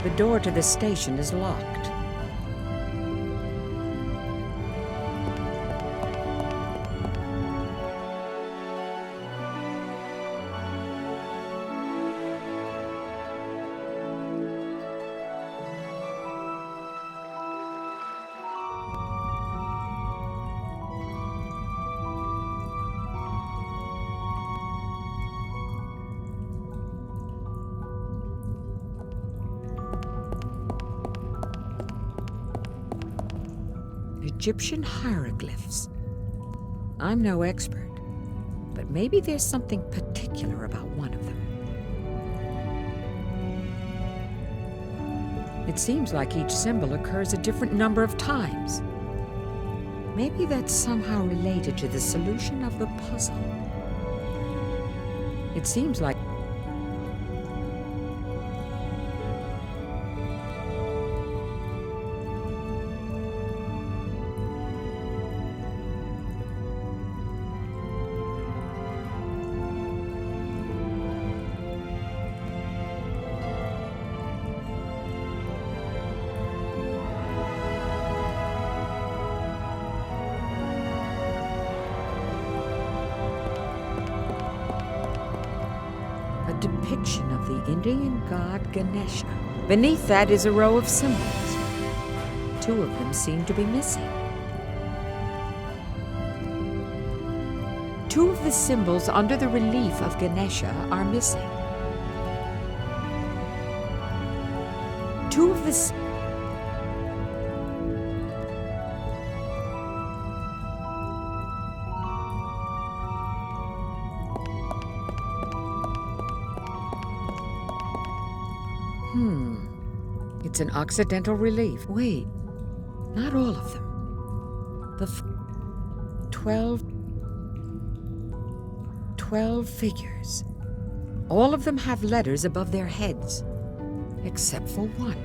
The door to the station is locked. Egyptian hieroglyphs. I'm no expert, but maybe there's something particular about one of them. It seems like each symbol occurs a different number of times. Maybe that's somehow related to the solution of the puzzle. It seems like depiction of the Indian god Ganesha. Beneath that is a row of symbols. Two of them seem to be missing. Two of the symbols under the relief of Ganesha are missing. Two of the It's an Occidental relief. Wait, not all of them. The 12 figures. All of them have letters above their heads, except for one.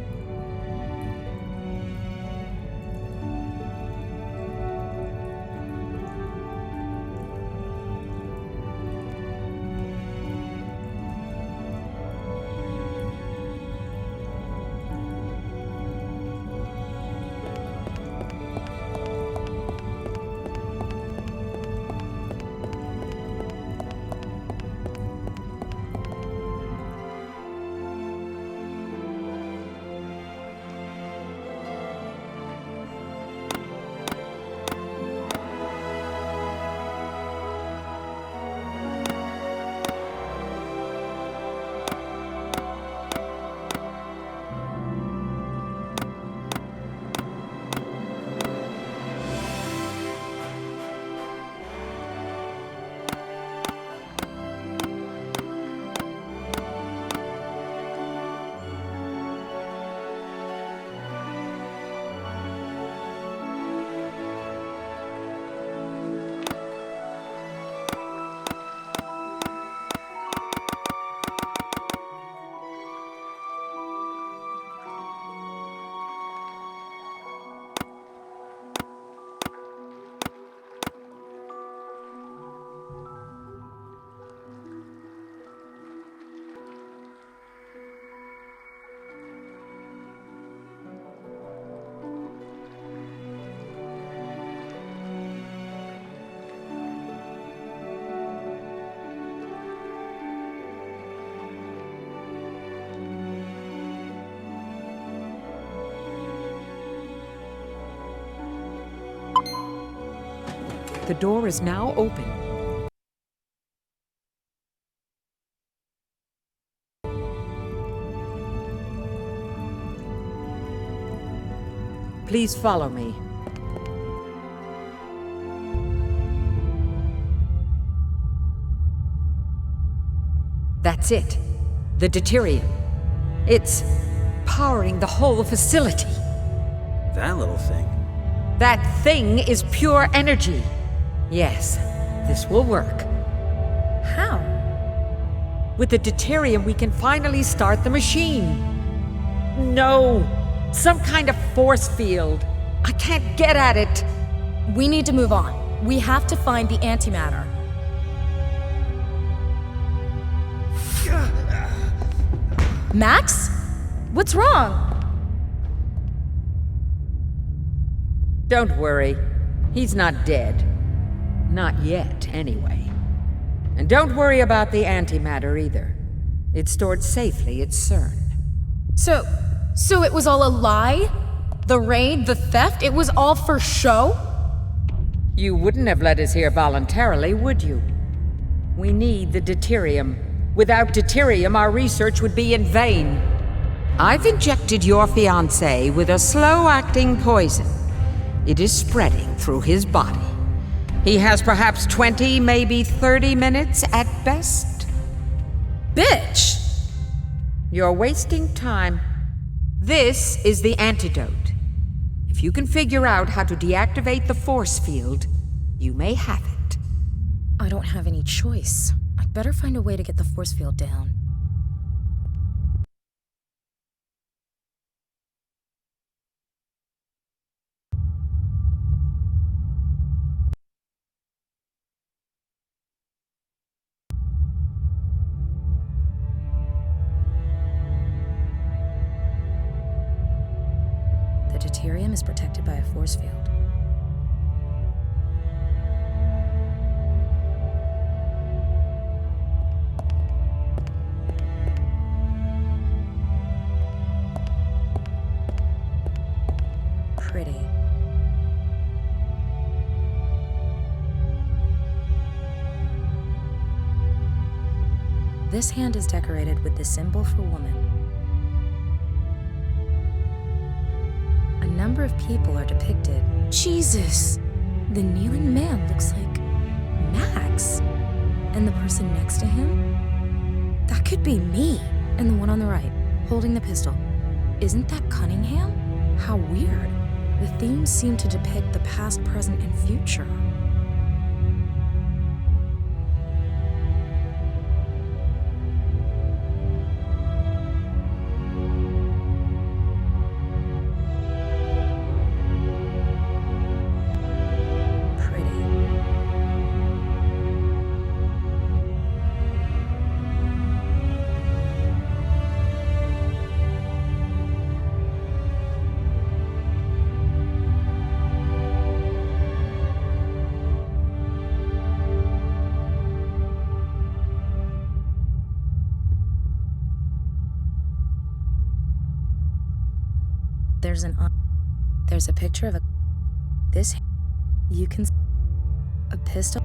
The door is now open. Please follow me. That's it. The deuterium. It's powering the whole facility. That little thing. That thing is pure energy. Yes, this will work. How? With the deuterium, we can finally start the machine. No! Some kind of force field. I can't get at it. We need to move on. We have to find the antimatter. Max? What's wrong? Don't worry. He's not dead. Not yet, anyway. And don't worry about the antimatter either. It's stored safely at CERN. So it was all a lie? The raid, the theft, it was all for show? You wouldn't have let us here voluntarily, would you? We need the deuterium. Without deuterium, our research would be in vain. I've injected your fiancé with a slow-acting poison. It is spreading through his body. He has perhaps 20, maybe 30 minutes at best. Bitch! You're wasting time. This is the antidote. If you can figure out how to deactivate the force field, you may have it. I don't have any choice. I'd better find a way to get the force field down. The deuterium is protected by a force field. Pretty. This hand is decorated with the symbol for woman. A number of people are depicted. Jesus! The kneeling man looks like Max. And the person next to him? That could be me. And the one on the right, holding the pistol. Isn't that Cunningham? How weird. The themes seem to depict the past, present, and future. There's a picture of this. You can. A pistol.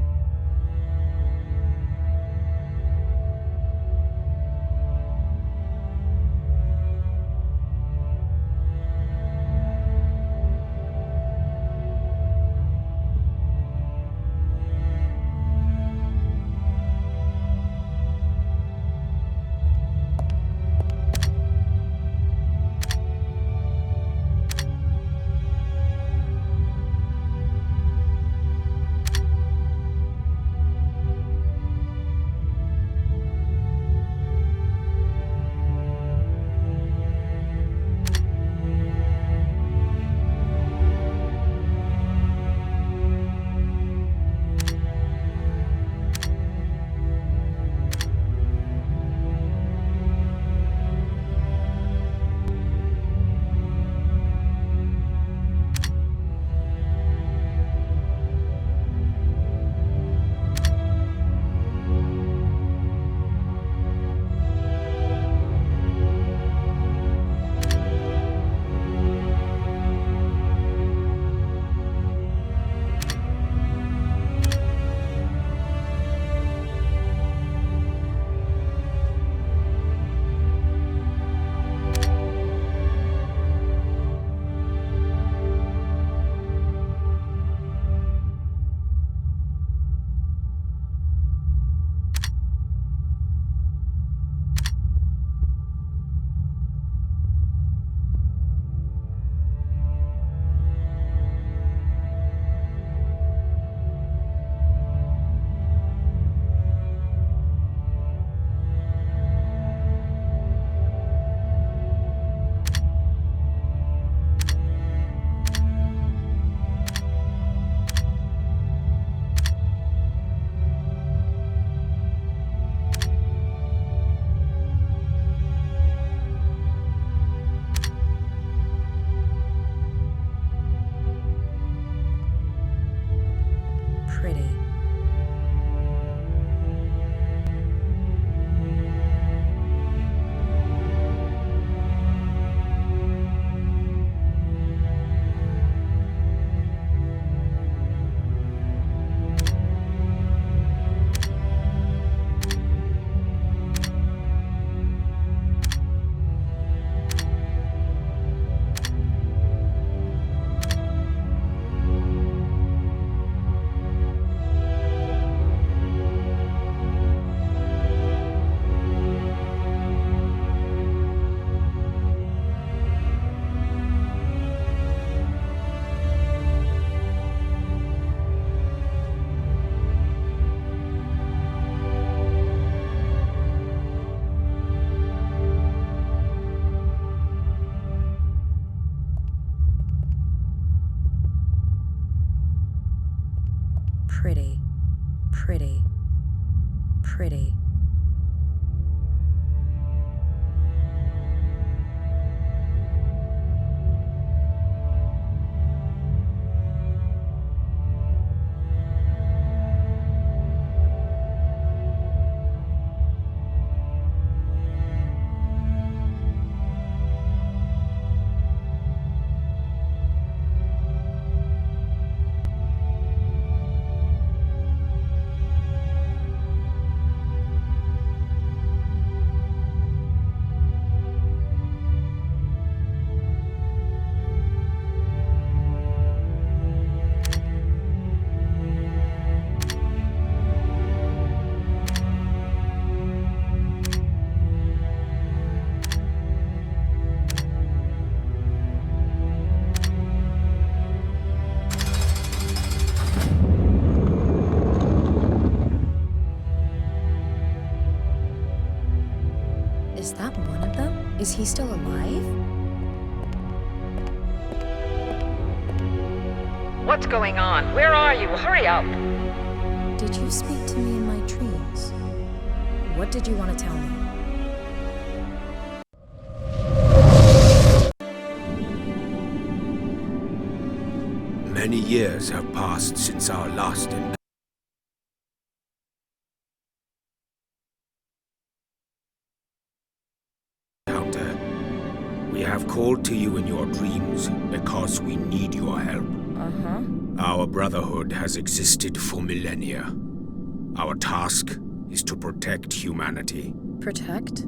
pretty, pretty, pretty. Is that one of them? Is he still alive? What's going on? Where are you? Hurry up! Did you speak to me in my dreams? What did you want to tell me? Many years have passed since our last encounter. We have called to you in your dreams because we need your help. Uh-huh. Our Brotherhood has existed for millennia. Our task is to protect humanity. Protect?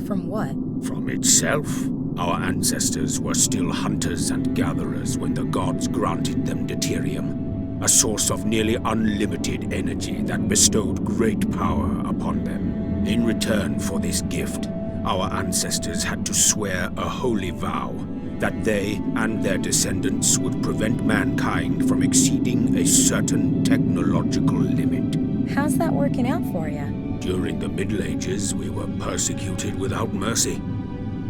From what? From itself. Our ancestors were still hunters and gatherers when the gods granted them deuterium, a source of nearly unlimited energy that bestowed great power upon them. In return for this gift, our ancestors had to swear a holy vow that they and their descendants would prevent mankind from exceeding a certain technological limit. How's that working out for you? During the Middle Ages, we were persecuted without mercy.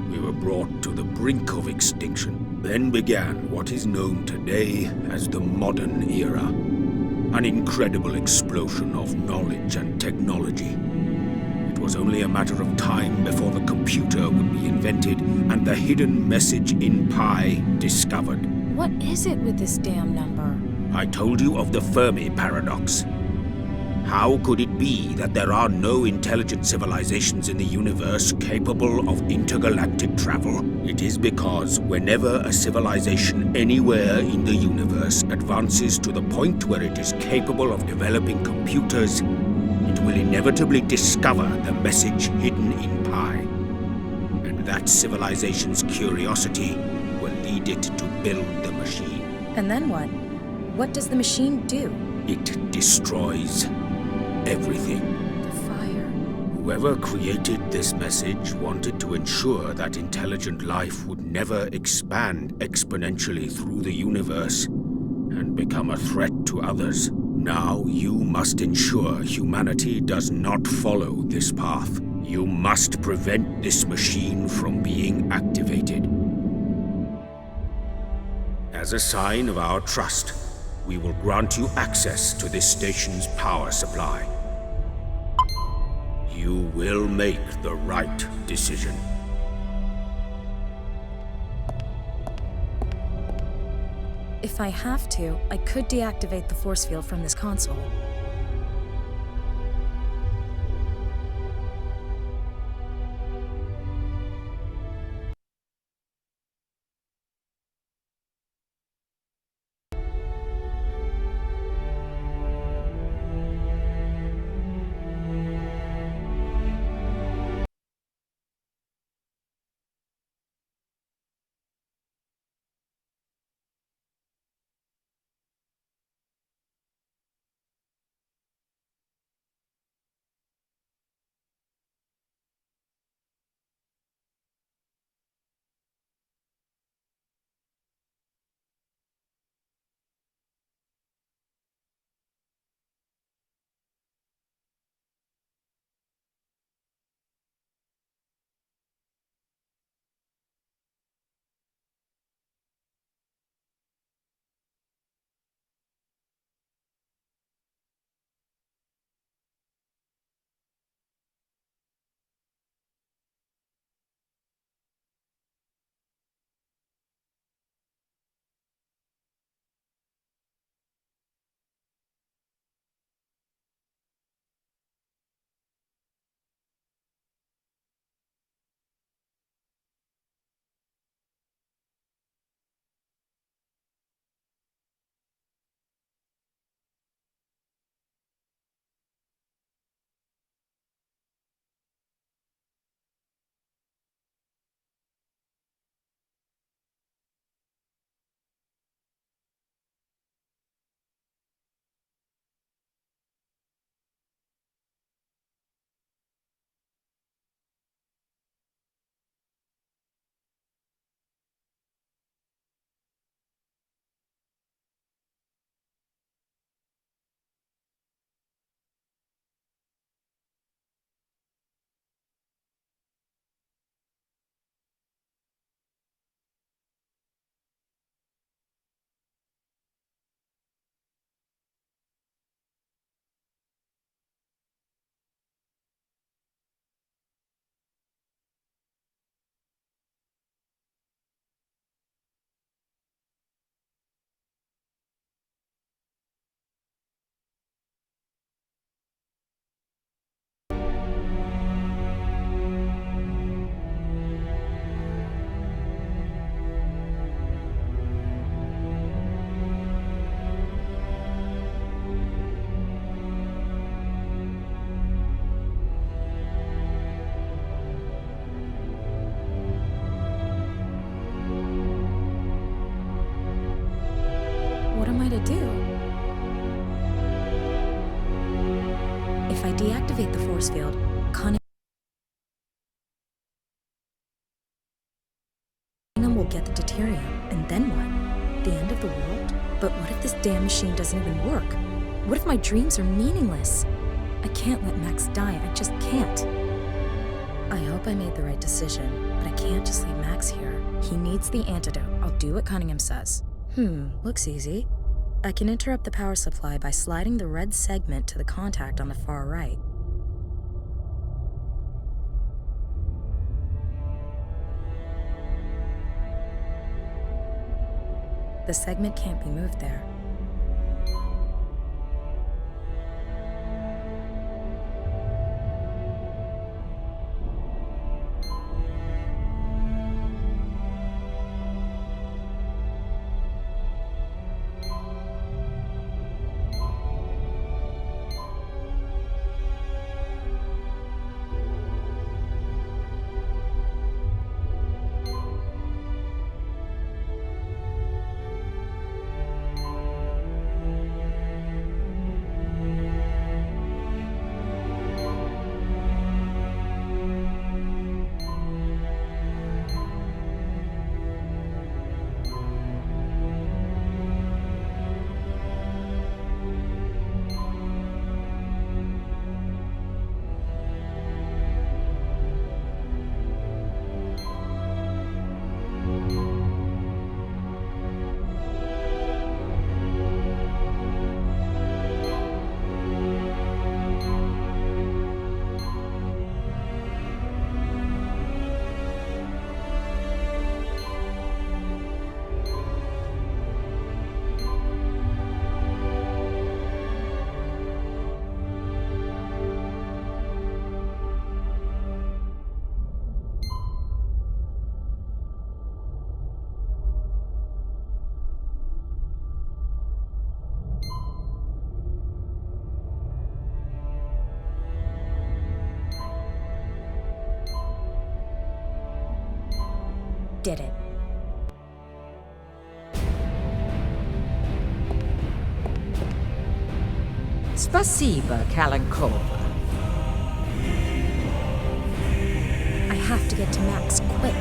We were brought to the brink of extinction. Then began what is known today as the modern era. An incredible explosion of knowledge and technology. It was only a matter of time before the computer would be invented and the hidden message in Pi discovered. What is it with this damn number? I told you of the Fermi paradox. How could it be that there are no intelligent civilizations in the universe capable of intergalactic travel? It is because whenever a civilization anywhere in the universe advances to the point where it is capable of developing computers, it will inevitably discover the message hidden in Pi. And that civilization's curiosity will lead it to build the machine. And then what? What does the machine do? It destroys everything. The fire. Whoever created this message wanted to ensure that intelligent life would never expand exponentially through the universe and become a threat to others. Now you must ensure humanity does not follow this path. You must prevent this machine from being activated. As a sign of our trust, we will grant you access to this station's power supply. You will make the right decision. If I have to, I could deactivate the force field from this console. to do? If I deactivate the force field, Cunningham will get the deuterium, and then what? The end of the world? But what if this damn machine doesn't even work? What if my dreams are meaningless? I can't let Max die, I just can't. I hope I made the right decision, but I can't just leave Max here. He needs the antidote. I'll do what Cunningham says. Looks easy. I can interrupt the power supply by sliding the red segment to the contact on the far right. The segment can't be moved there. Did it. Spasiba, Kalankova. I have to get to Max, quick.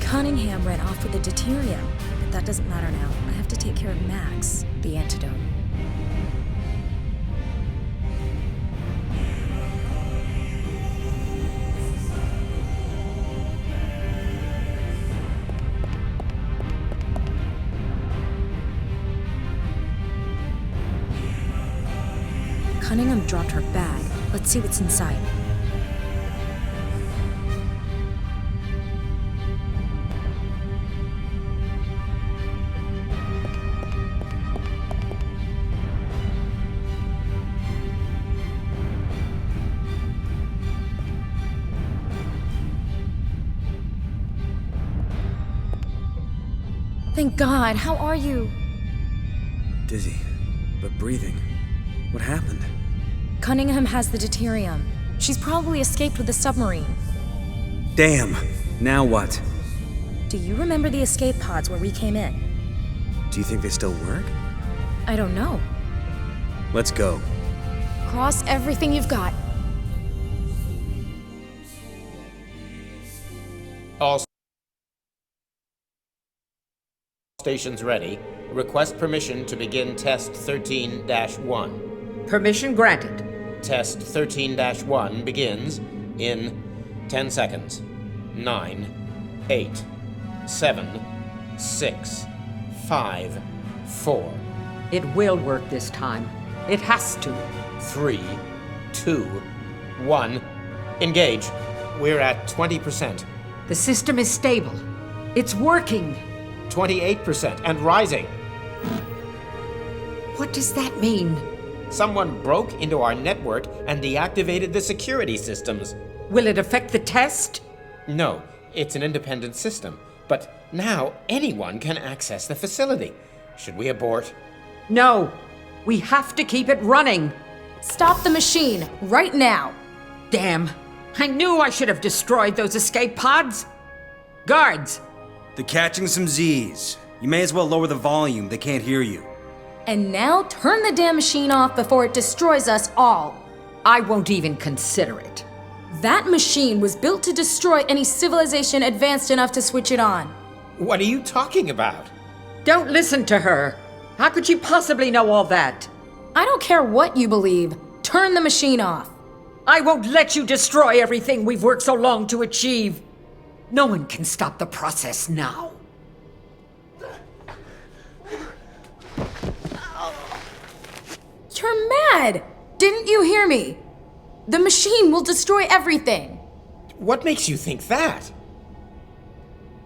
Cunningham ran off with the deuterium, but that doesn't matter now. I have to take care of Max, the antidote. Cunningham dropped her bag. Let's see what's inside. Thank God. How are you? Dizzy, but breathing. What happened? Cunningham has the deuterium. She's probably escaped with the submarine. Damn! Now what? Do you remember the escape pods where we came in? Do you think they still work? I don't know. Let's go. Cross everything you've got. All stations ready. Request permission to begin Test 13-1. Permission granted. Test 13-1 begins in 10 seconds. 9, 8, 7, 6, 5, 4. It will work this time. It has to. 3, 2, 1. Engage. We're at 20%. The system is stable. It's working. 28% and rising. What does that mean? Someone broke into our network and deactivated the security systems. Will it affect the test? No, it's an independent system. But now anyone can access the facility. Should we abort? No. We have to keep it running. Stop the machine, right now. Damn. I knew I should have destroyed those escape pods. Guards! They're catching some Z's. You may as well lower the volume. They can't hear you. And now turn the damn machine off before it destroys us all. I won't even consider it. That machine was built to destroy any civilization advanced enough to switch it on. What are you talking about? Don't listen to her. How could she possibly know all that? I don't care what you believe. Turn the machine off. I won't let you destroy everything we've worked so long to achieve. No one can stop the process now. You're mad! Didn't you hear me? The machine will destroy everything. What makes you think that?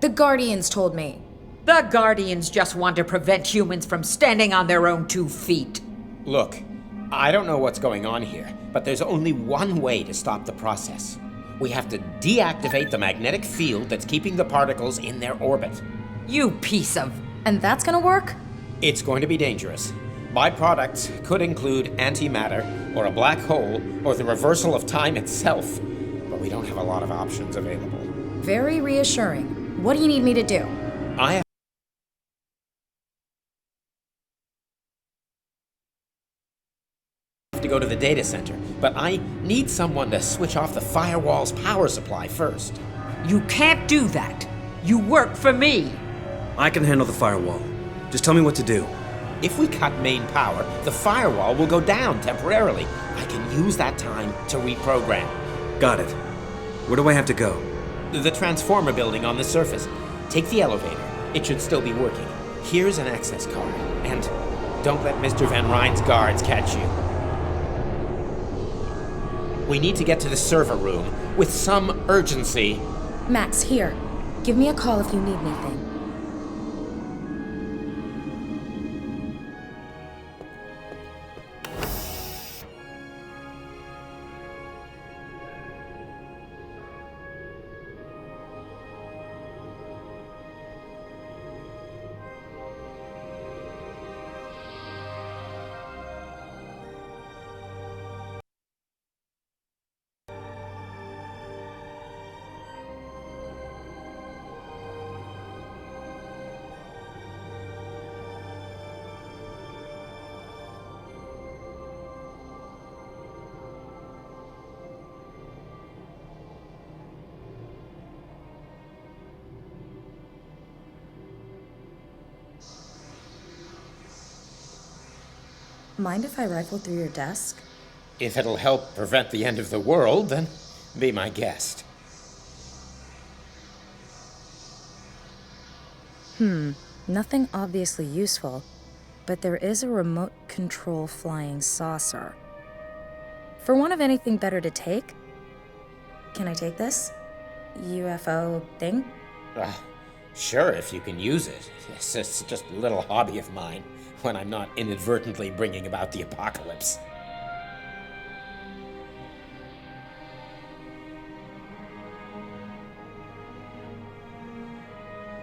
The Guardians told me. The Guardians just want to prevent humans from standing on their own 2 feet. Look, I don't know what's going on here, but there's only one way to stop the process. We have to deactivate the magnetic field that's keeping the particles in their orbit. You piece of... And that's gonna work? It's going to be dangerous. Byproducts could include antimatter, or a black hole, or the reversal of time itself. But we don't have a lot of options available. Very reassuring. What do you need me to do? I have to go to the data center, but I need someone to switch off the firewall's power supply first. You can't do that. You work for me. I can handle the firewall. Just tell me what to do. If we cut main power, the firewall will go down temporarily. I can use that time to reprogram. Got it. Where do I have to go? The transformer building on the surface. Take the elevator. It should still be working. Here's an access card. And don't let Mr. Van Ryn's guards catch you. We need to get to the server room with some urgency. Max, here. Give me a call if you need anything. Mind if I rifle through your desk? If it'll help prevent the end of the world, then be my guest. Nothing obviously useful, but there is a remote control flying saucer. For want of anything better to take, can I take this? UFO thing? Sure, if you can use it. It's just a little hobby of mine when I'm not inadvertently bringing about the apocalypse.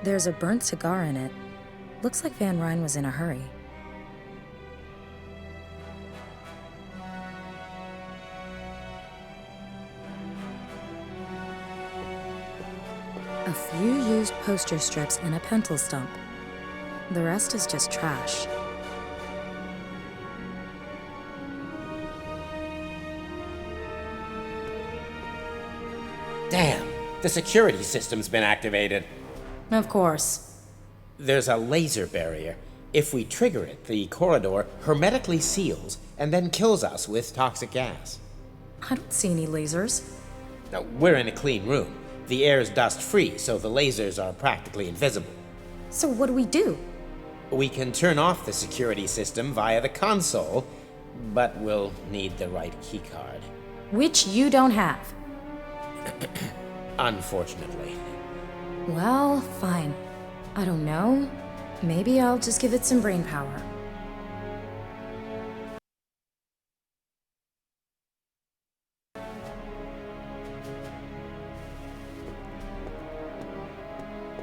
There's a burnt cigar in it. Looks like Van Ryn was in a hurry. A few used poster strips and a pencil stump. The rest is just trash. Damn, the security system's been activated. Of course. There's a laser barrier. If we trigger it, the corridor hermetically seals and then kills us with toxic gas. I don't see any lasers. Now, we're in a clean room. The air's dust-free, so the lasers are practically invisible. So what do we do? We can turn off the security system via the console, but we'll need the right keycard. Which you don't have. Unfortunately. Well, fine. I don't know. Maybe I'll just give it some brain power.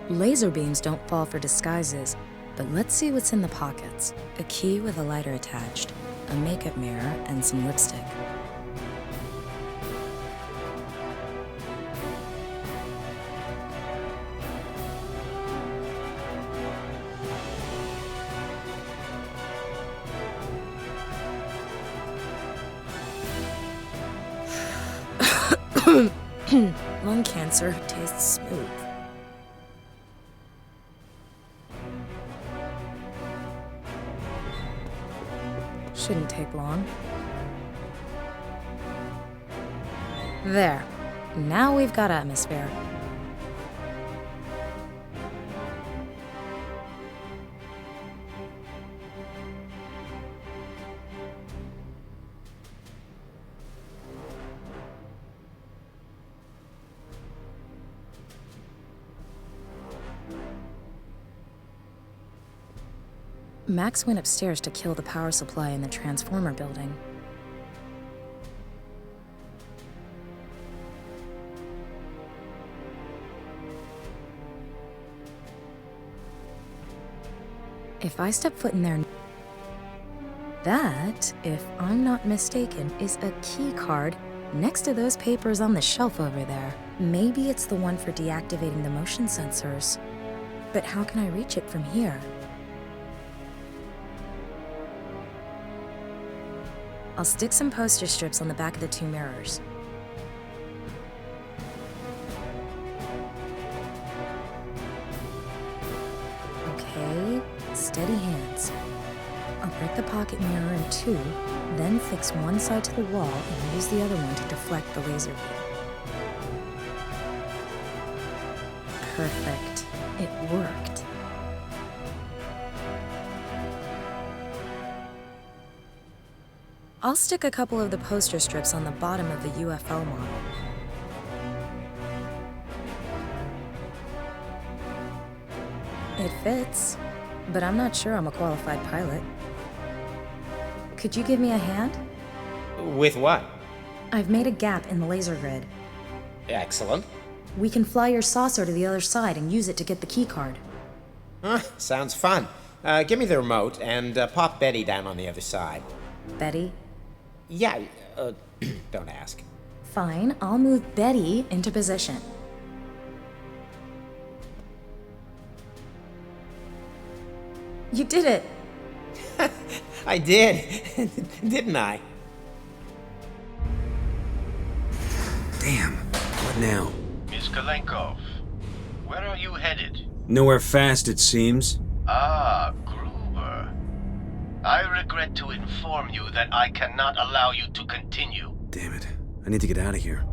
Laser beams don't fall for disguises, but let's see what's in the pockets. A key with a lighter attached, a makeup mirror, and some lipstick. Lung cancer tastes smooth. Shouldn't take long. There. Now we've got atmosphere. Max went upstairs to kill the power supply in the transformer building. If I step foot in there... That, if I'm not mistaken, is a key card next to those papers on the shelf over there. Maybe it's the one for deactivating the motion sensors. But how can I reach it from here? I'll stick some poster strips on the back of the two mirrors. Okay, steady hands. I'll break the pocket mirror in two, then fix one side to the wall and use the other one to deflect the laser beam. Perfect. It worked. I'll stick a couple of the poster strips on the bottom of the UFO model. It fits, but I'm not sure I'm a qualified pilot. Could you give me a hand? With what? I've made a gap in the laser grid. Excellent. We can fly your saucer to the other side and use it to get the keycard. Sounds fun. Give me the remote and pop Betty down on the other side. Betty? Yeah, don't ask. Fine, I'll move Betty into position. You did it! I did, didn't I? Damn, what now? Miss Kalenkov, where are you headed? Nowhere fast, it seems. Ah, Gruber. I regret to inform you that I cannot allow you to continue. Damn it. I need to get out of here.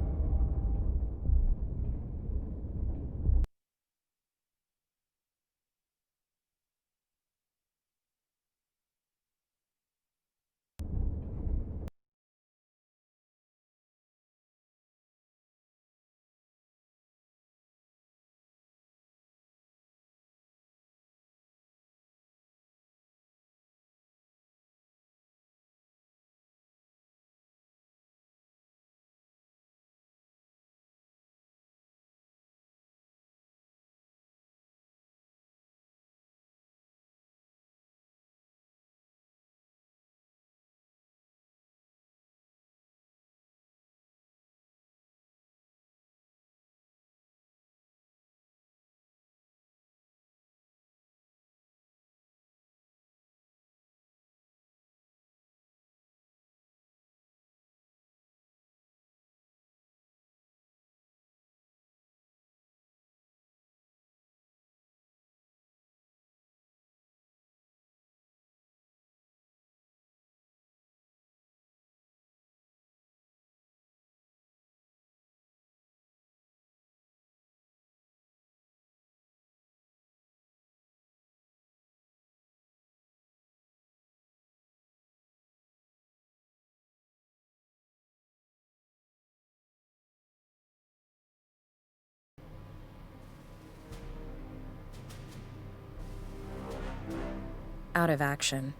out of action.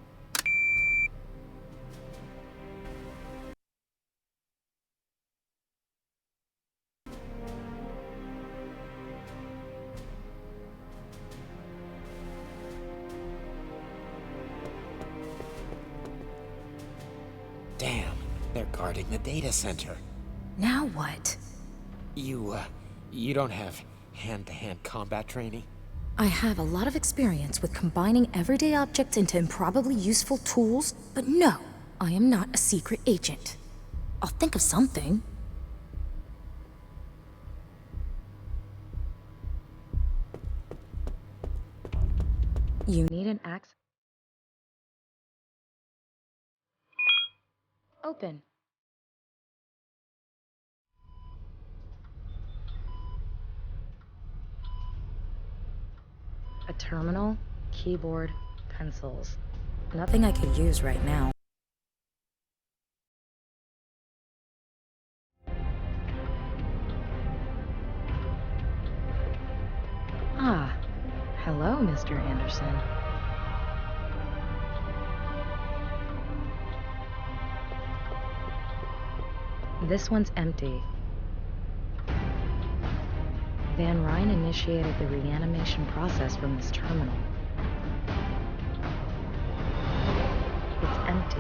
Damn, they're guarding the data center. Now what? You don't have hand-to-hand combat training? I have a lot of experience with combining everyday objects into improbably useful tools, but no, I am not a secret agent. I'll think of something. You need an axe? Open. A terminal, keyboard, pencils. Nothing I could use right now. Ah, hello, Mr. Anderson. This one's empty. Van Ryn initiated the reanimation process from this terminal. It's empty.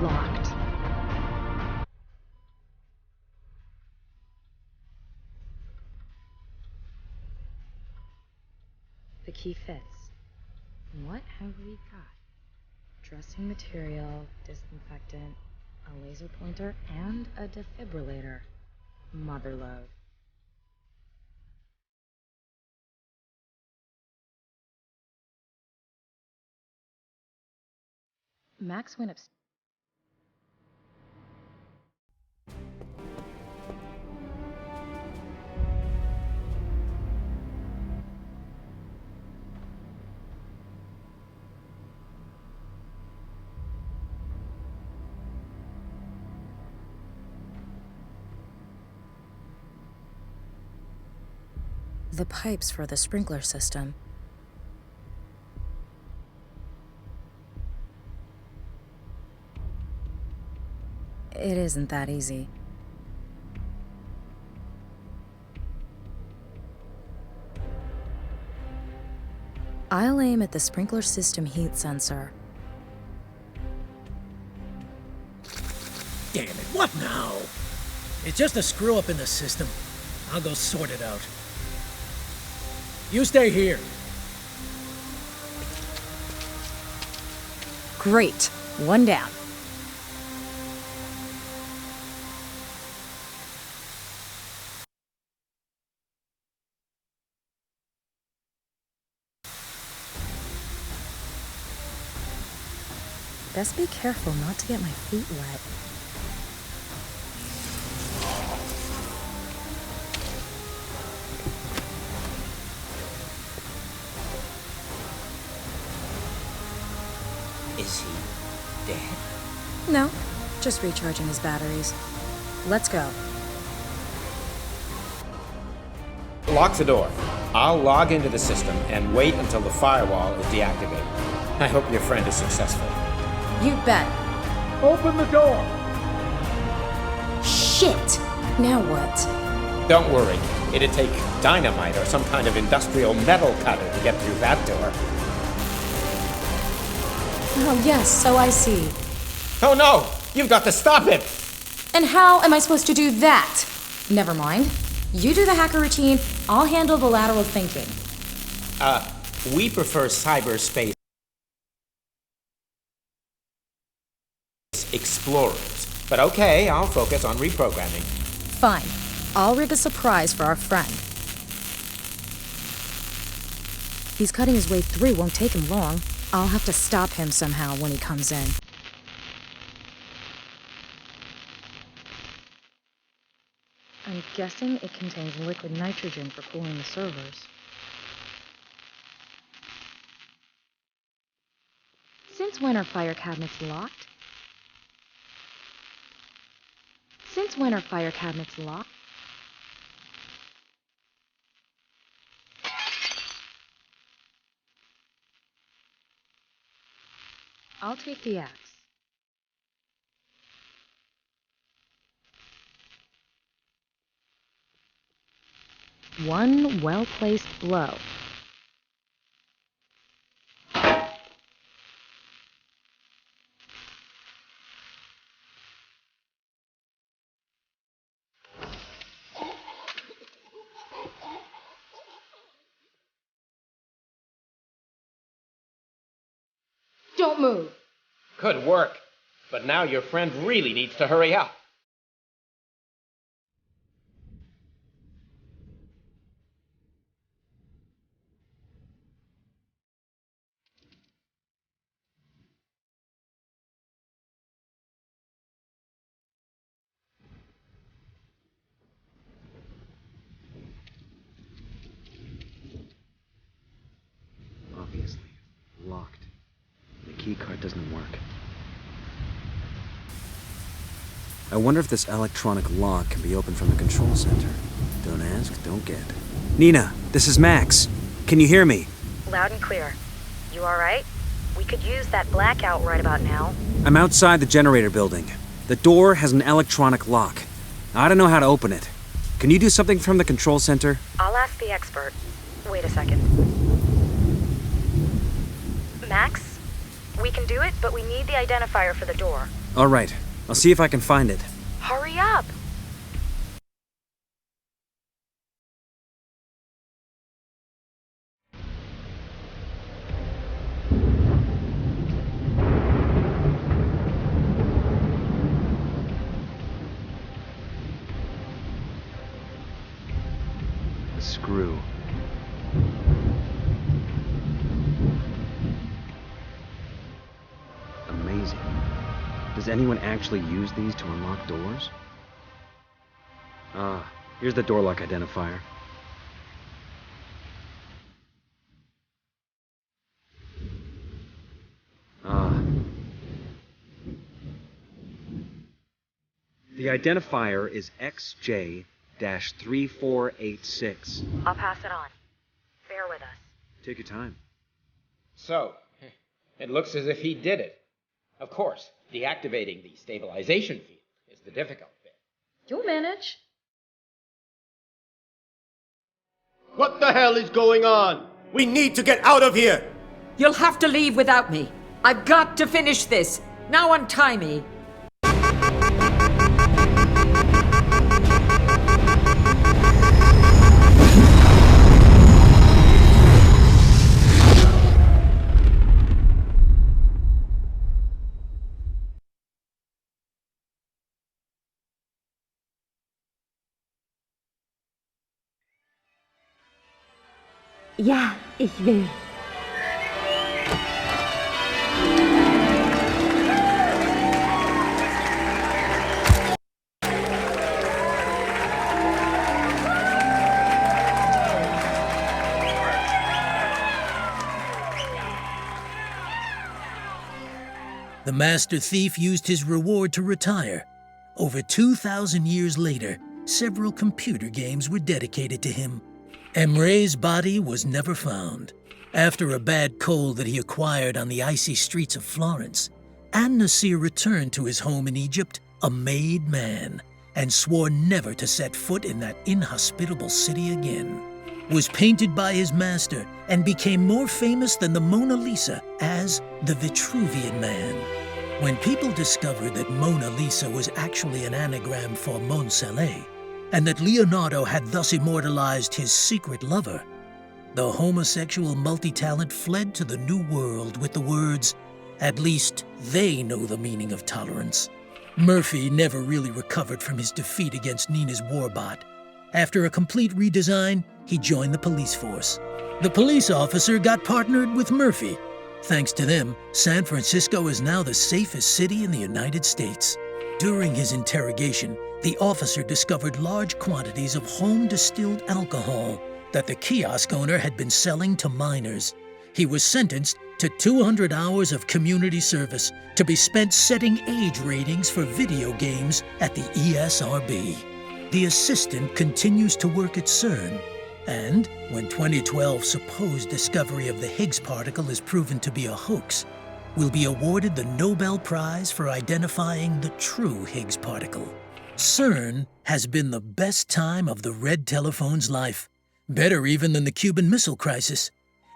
Locked. The key fits. What have we got? Dressing material, disinfectant, a laser pointer, and a defibrillator. Motherlode. Max went upstairs. The pipes for the sprinkler system. It isn't that easy. I'll aim at the sprinkler system heat sensor. Damn it, what now? It's just a screw up in the system. I'll go sort it out. You stay here. Great. One down. Best be careful not to get my feet wet. Is he dead? No, just recharging his batteries. Let's go. Lock the door. I'll log into the system and wait until the firewall is deactivated. I hope your friend is successful. You bet. Open the door! Shit! Now what? Don't worry. It'd take dynamite or some kind of industrial metal cutter to get through that door. Oh, yes, so I see. Oh no! You've got to stop it! And how am I supposed to do that? Never mind. You do the hacker routine, I'll handle the lateral thinking. We prefer cyberspace explorers. But okay, I'll focus on reprogramming. Fine. I'll rig a surprise for our friend. He's cutting his way through, won't take him long. I'll have to stop him somehow when he comes in. I'm guessing it contains liquid nitrogen for cooling the servers. Since when are fire cabinets locked? Since when are fire cabinets locked? I'll take the axe. One well-placed blow. Don't move. Good work. But now your friend really needs to hurry up. Obviously, locked. The keycard doesn't work. I wonder if this electronic lock can be opened from the control center. Don't ask, don't get. Nina, this is Max. Can you hear me? Loud and clear. You alright? We could use that blackout right about now. I'm outside the generator building. The door has an electronic lock. I don't know how to open it. Can you do something from the control center? I'll ask the expert. Wait a second. Max? We can do it, but we need the identifier for the door. All right. I'll see if I can find it. Hurry up! The screw. Amazing. Does anyone actually use these to unlock doors? Ah, here's the door lock identifier. Ah. The identifier is XJ-3486. I'll pass it on. Bear with us. Take your time. So, it looks as if he did it. Of course, deactivating the stabilization field is the difficult bit. You'll manage. What the hell is going on? We need to get out of here! You'll have to leave without me. I've got to finish this. Now untie me. Ja, ich will. The master thief used his reward to retire. Over 2,000 years later, several computer games were dedicated to him. Emre's body was never found. After a bad cold that he acquired on the icy streets of Florence, An-Nasir returned to his home in Egypt a made man and swore never to set foot in that inhospitable city again. Was painted by his master and became more famous than the Mona Lisa as the Vitruvian Man. When people discovered that Mona Lisa was actually an anagram for Mont Saleh, and that Leonardo had thus immortalized his secret lover, the homosexual multi-talent fled to the New World with the words, "At least they know the meaning of tolerance." Murphy never really recovered from his defeat against Nina's warbot. After a complete redesign, he joined the police force. The police officer got partnered with Murphy. Thanks to them, San Francisco is now the safest city in the United States. During his interrogation, the officer discovered large quantities of home-distilled alcohol that the kiosk owner had been selling to minors. he was sentenced to 200 hours of community service to be spent setting age ratings for video games at the ESRB. The assistant continues to work at CERN, and when 2012's supposed discovery of the Higgs particle is proven to be a hoax, will be awarded the Nobel Prize for identifying the true Higgs particle. CERN has been the best time of the Red Telephone's life, better even than the Cuban Missile Crisis.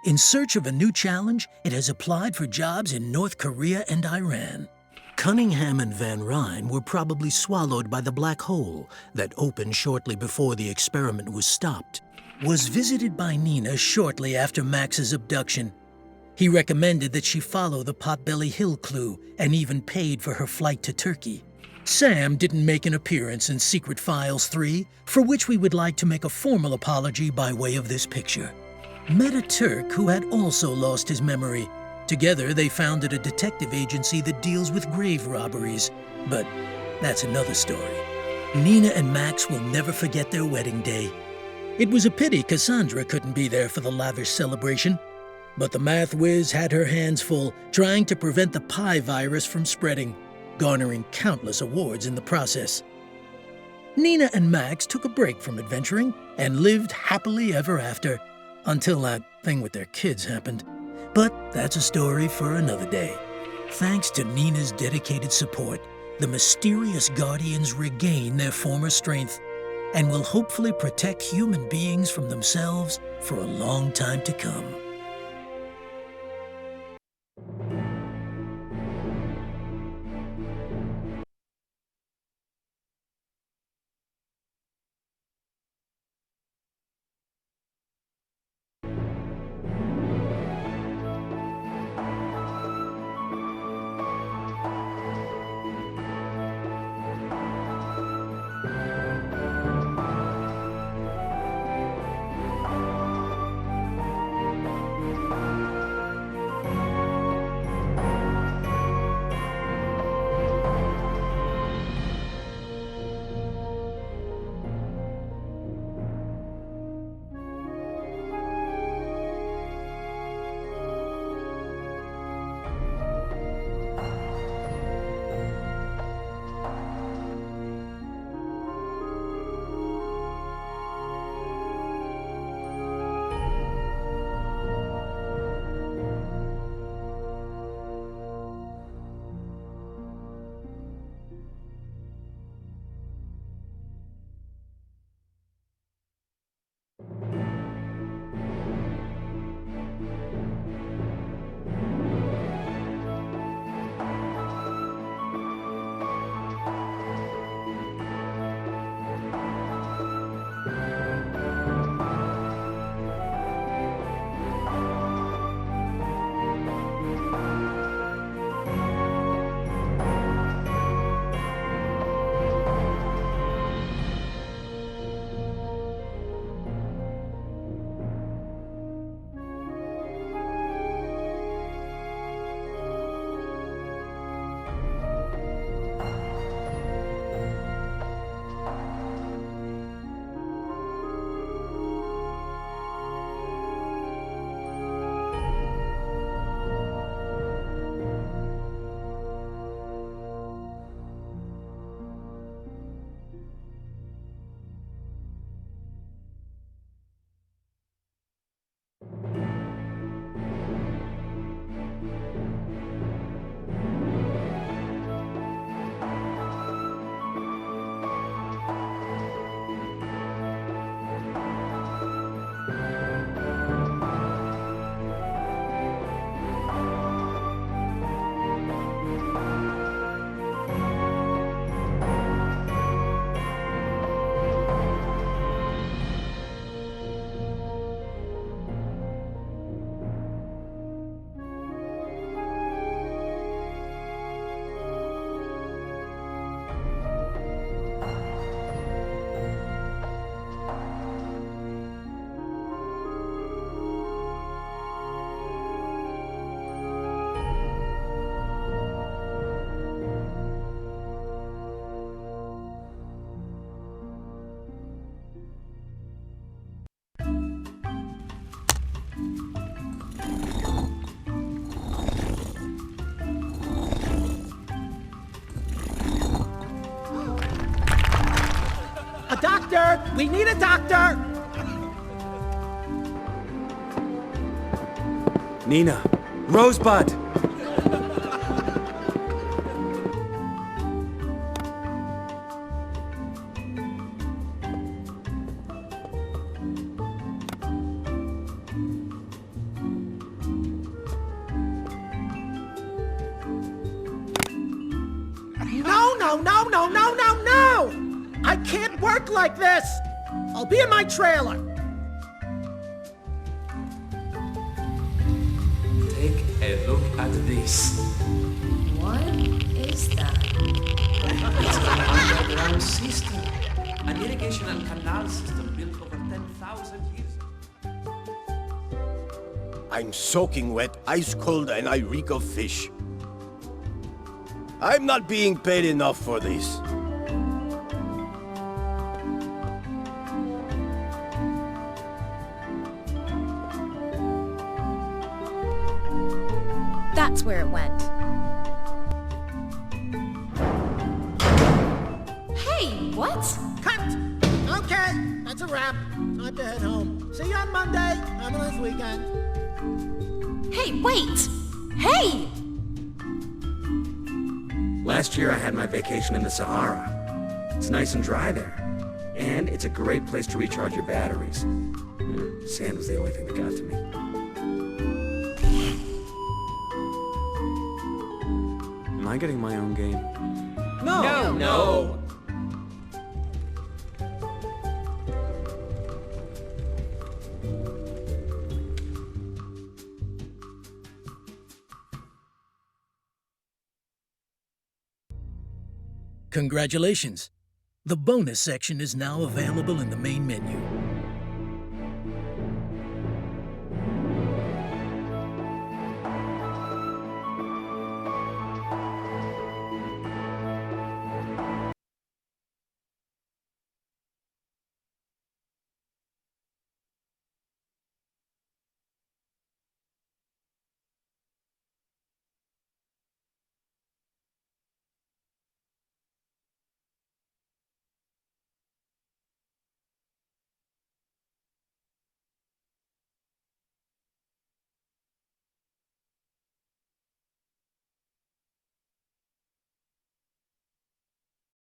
In search of a new challenge, it has applied for jobs in North Korea and Iran. Cunningham and Van Ryn were probably swallowed by the black hole that opened shortly before the experiment was stopped. Was visited by Nina shortly after Max's abduction. He recommended that she follow the Potbelly Hill clue and even paid for her flight to Turkey. Sam didn't make an appearance in Secret Files 3, for which we would like to make a formal apology by way of this picture. Met a Turk who had also lost his memory. Together, they founded a detective agency that deals with grave robberies. But that's another story. Nina and Max will never forget their wedding day. It was a pity Cassandra couldn't be there for the lavish celebration. But the math whiz had her hands full trying to prevent the Pi virus from spreading, garnering countless awards in the process. Nina and Max took a break from adventuring and lived happily ever after, until that thing with their kids happened. But that's a story for another day. Thanks to Nina's dedicated support, the mysterious Guardians regain their former strength and will hopefully protect human beings from themselves for a long time to come. doctor! We need a doctor! Nina! Rosebud! No! I can't work like this! I'll be in my trailer! Take a look at this. What is that? It's an underground system. An irrigation and canal system built over 10,000 years ago. I'm soaking wet, ice cold, and I reek of fish. I'm not being paid enough for this. That's where it went. Hey, what? Cut! Okay, that's a wrap. Time to head home. See you on Monday. Have a nice weekend. Hey, wait! Hey! Last year I had my vacation in the Sahara. It's nice and dry there. And it's a great place to recharge your batteries. Sand was the only thing that got to me. Am I getting my own game? No! Congratulations! The bonus section is now available in the main menu.